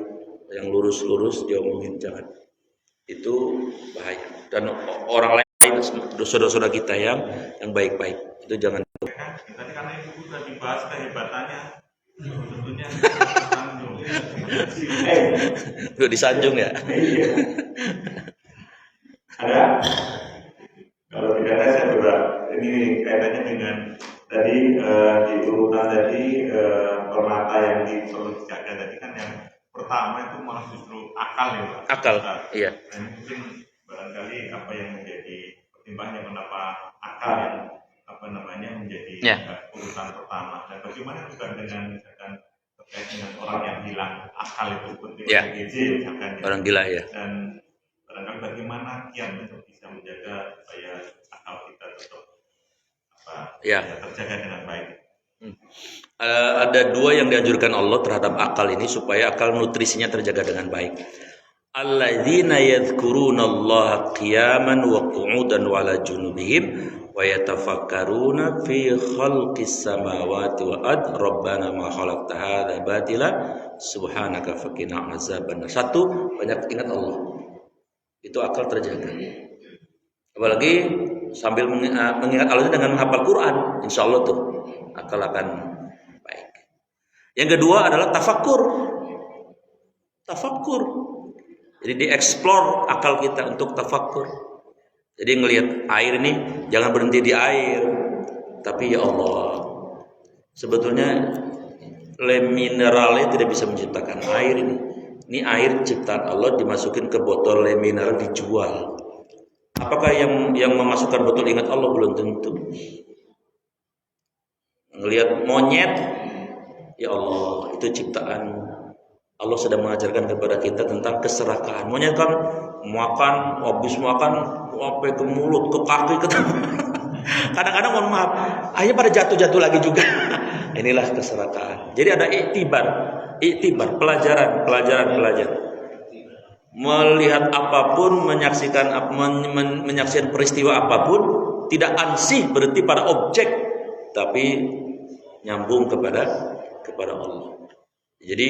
yang lurus-lurus diomongin, jangan. Itu bahaya. Dan orang lain, saudara-saudara kita yang baik-baik, itu jangan. Tadi karena ibu sudah dibahas kehebatannya, tentunya Itu disanjung ya. Ada? Kalau tidak ada saya coba. Ini kaitannya dengan tadi di urutan tadi permata yang perlu dijaga tadi kan yang pertama itu malah justru akal ya Pak. Akal, iya. Dan mungkin barangkali apa yang menjadi pertimbangannya kenapa akal yang menjadi urutan pertama, dan bagaimana juga dengan misalkan terkait dengan orang yang hilang akal itu seperti OTGJ misalkan ya. Orang gila ya. Dan barangkali bagaimana kiam untuk bisa menjaga supaya akal kita tetap terjaga dengan baik. Ada dua yang dianjurkan Allah terhadap akal ini supaya akal nutrisinya terjaga dengan baik. Alladzina yadhkurunallaha qiyaman wa qu'udan wa ala junubihim wa yatafakkaruna fi khalqis samawati wa ard rabbana ma khalaqta hadza batila subhanaka faqina azabannar. Satu, banyak ingat Allah. Itu akal terjaga. Apalagi sambil mengingat Allah dengan menghafal Quran, insya Allah tuh akal akan baik. Yang kedua adalah tafakkur. Jadi dieksplor akal kita untuk tafakkur. Jadi ngelihat air ini jangan berhenti di air, tapi ya Allah, sebetulnya mineralnya tidak bisa menciptakan air ini. Ini air ciptaan Allah dimasukin ke botol mineral dijual. Apakah yang memasukkan botol ingat Allah? Belum tentu. Ngelihat monyet, ya Allah, itu ciptaan Allah sedang mengajarkan kepada kita tentang keserakahan. Monyet kan makan, habis makan, sampai ke mulut, ke kaki, ke kadang-kadang mohon maaf, akhirnya pada jatuh-jatuh lagi juga. Inilah keserakahan. Jadi ada iktibar, pelajaran. Melihat apapun, menyaksikan peristiwa apapun, tidak ansih berhenti pada objek, tapi nyambung kepada Allah. Jadi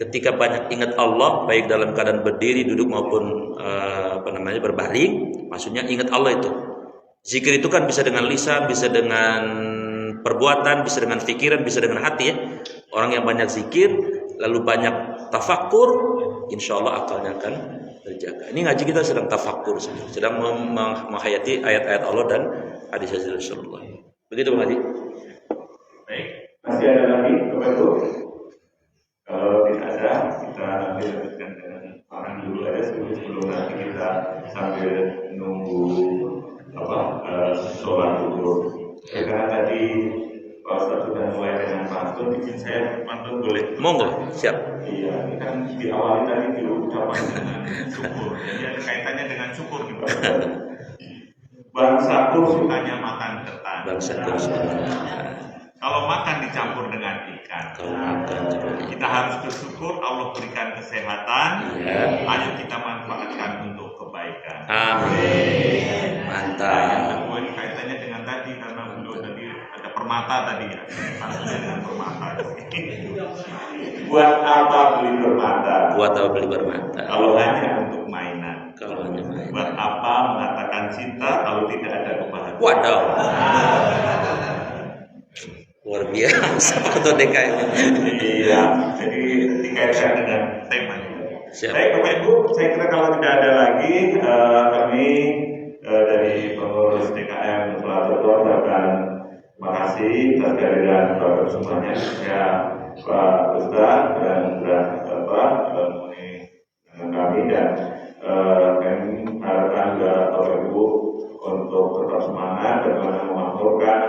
ketika banyak ingat Allah, baik dalam keadaan berdiri, duduk maupun berbaring, maksudnya ingat Allah itu. Zikir itu kan bisa dengan lisan, bisa dengan perbuatan, bisa dengan pikiran, bisa dengan hati ya. Orang yang banyak zikir, lalu banyak tafakkur, insya Allah akalnya akan terjaga. Ini ngaji kita sedang tafakkur, sedang menghayati ayat-ayat Allah dan hadis Rasulullah. Begitu Bang Haji. Baik, masih ada lagi Bapak Ibu? Kalau tidak ada, kita nanti lanjutkan dengan makan dulu aja sebelum nanti kita sambil nunggu sholat zuhur. Karena tadi Pak Ustadz sudah mulai dengan pantun, izin saya pantun boleh? Monggo, siap. Iya, ini kan diawali tadi diucapkan dengan syukur. Jadi ada kaitannya dengan syukur nih Pak. Bangsaku sukanya makan ketan. Bangsaku sukanya. Kalau makan dicampur dengan ikan, kita harus bersyukur Allah berikan kesehatan. Ya. Ayo kita manfaatkan untuk kebaikan. Amin. Mantap. Yang kedua ini kaitannya dengan tadi karena beliau tadi ada permata tadi ya, maksudnya dengan permata. Buat apa beli permata? Buat apa beli permata? Kalau hanya untuk mainan. Kalau hanya mainan. Buat apa mengatakan cinta kalau tidak ada kebahagiaan? Waduh. Luar biasa Pak DKM. Iya, jadi dikaitkan dengan tema ini. Siap. Baik Bapak Ibu, saya kira kalau tidak ada lagi kami dari pengurus DKM Nusantara akan terima kasih atas kehadiran Bapak semuanya, ya Pak Ustaz dan menemani kami dan kami harapkan Bapak Ibu untuk tetap semangat bagaimana memakmurkan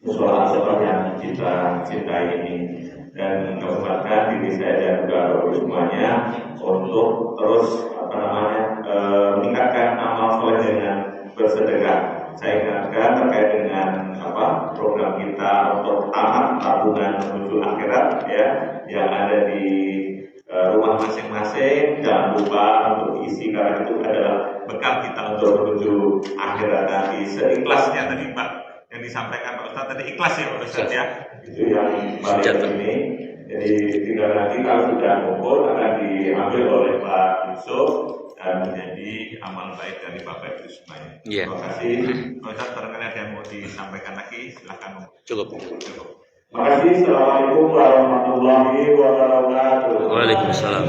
soal-soal yang kita cintai ini dan kesempatan diri saya dan juga Bapak semuanya untuk terus meningkatkan amal soleh dengan bersedekah. Saya ingatkan terkait dengan program kita untuk tamat tabungan menuju akhirat ya yang ada di rumah masing-masing. Jangan lupa untuk diisi karena itu adalah bekal kita untuk menuju akhirat nanti. Seikhlasnya tadi Pak yang disampaikan Pak Ustadz tadi, ikhlas ya Pak Ustadz ya, itu yang paling ini. Jadi tinggal nanti kalau sudah kumpul akan diambil oleh Pak Yusuf dan menjadi amal baik dari Bapak Ibu semuanya. Yeah. Terima kasih Pak Ustadz. Barangkali ada yang mau disampaikan lagi, silakan. Cukup. Terima kasih. Assalamualaikum warahmatullahi wabarakatuh. Waalaikumsalam.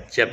Siap.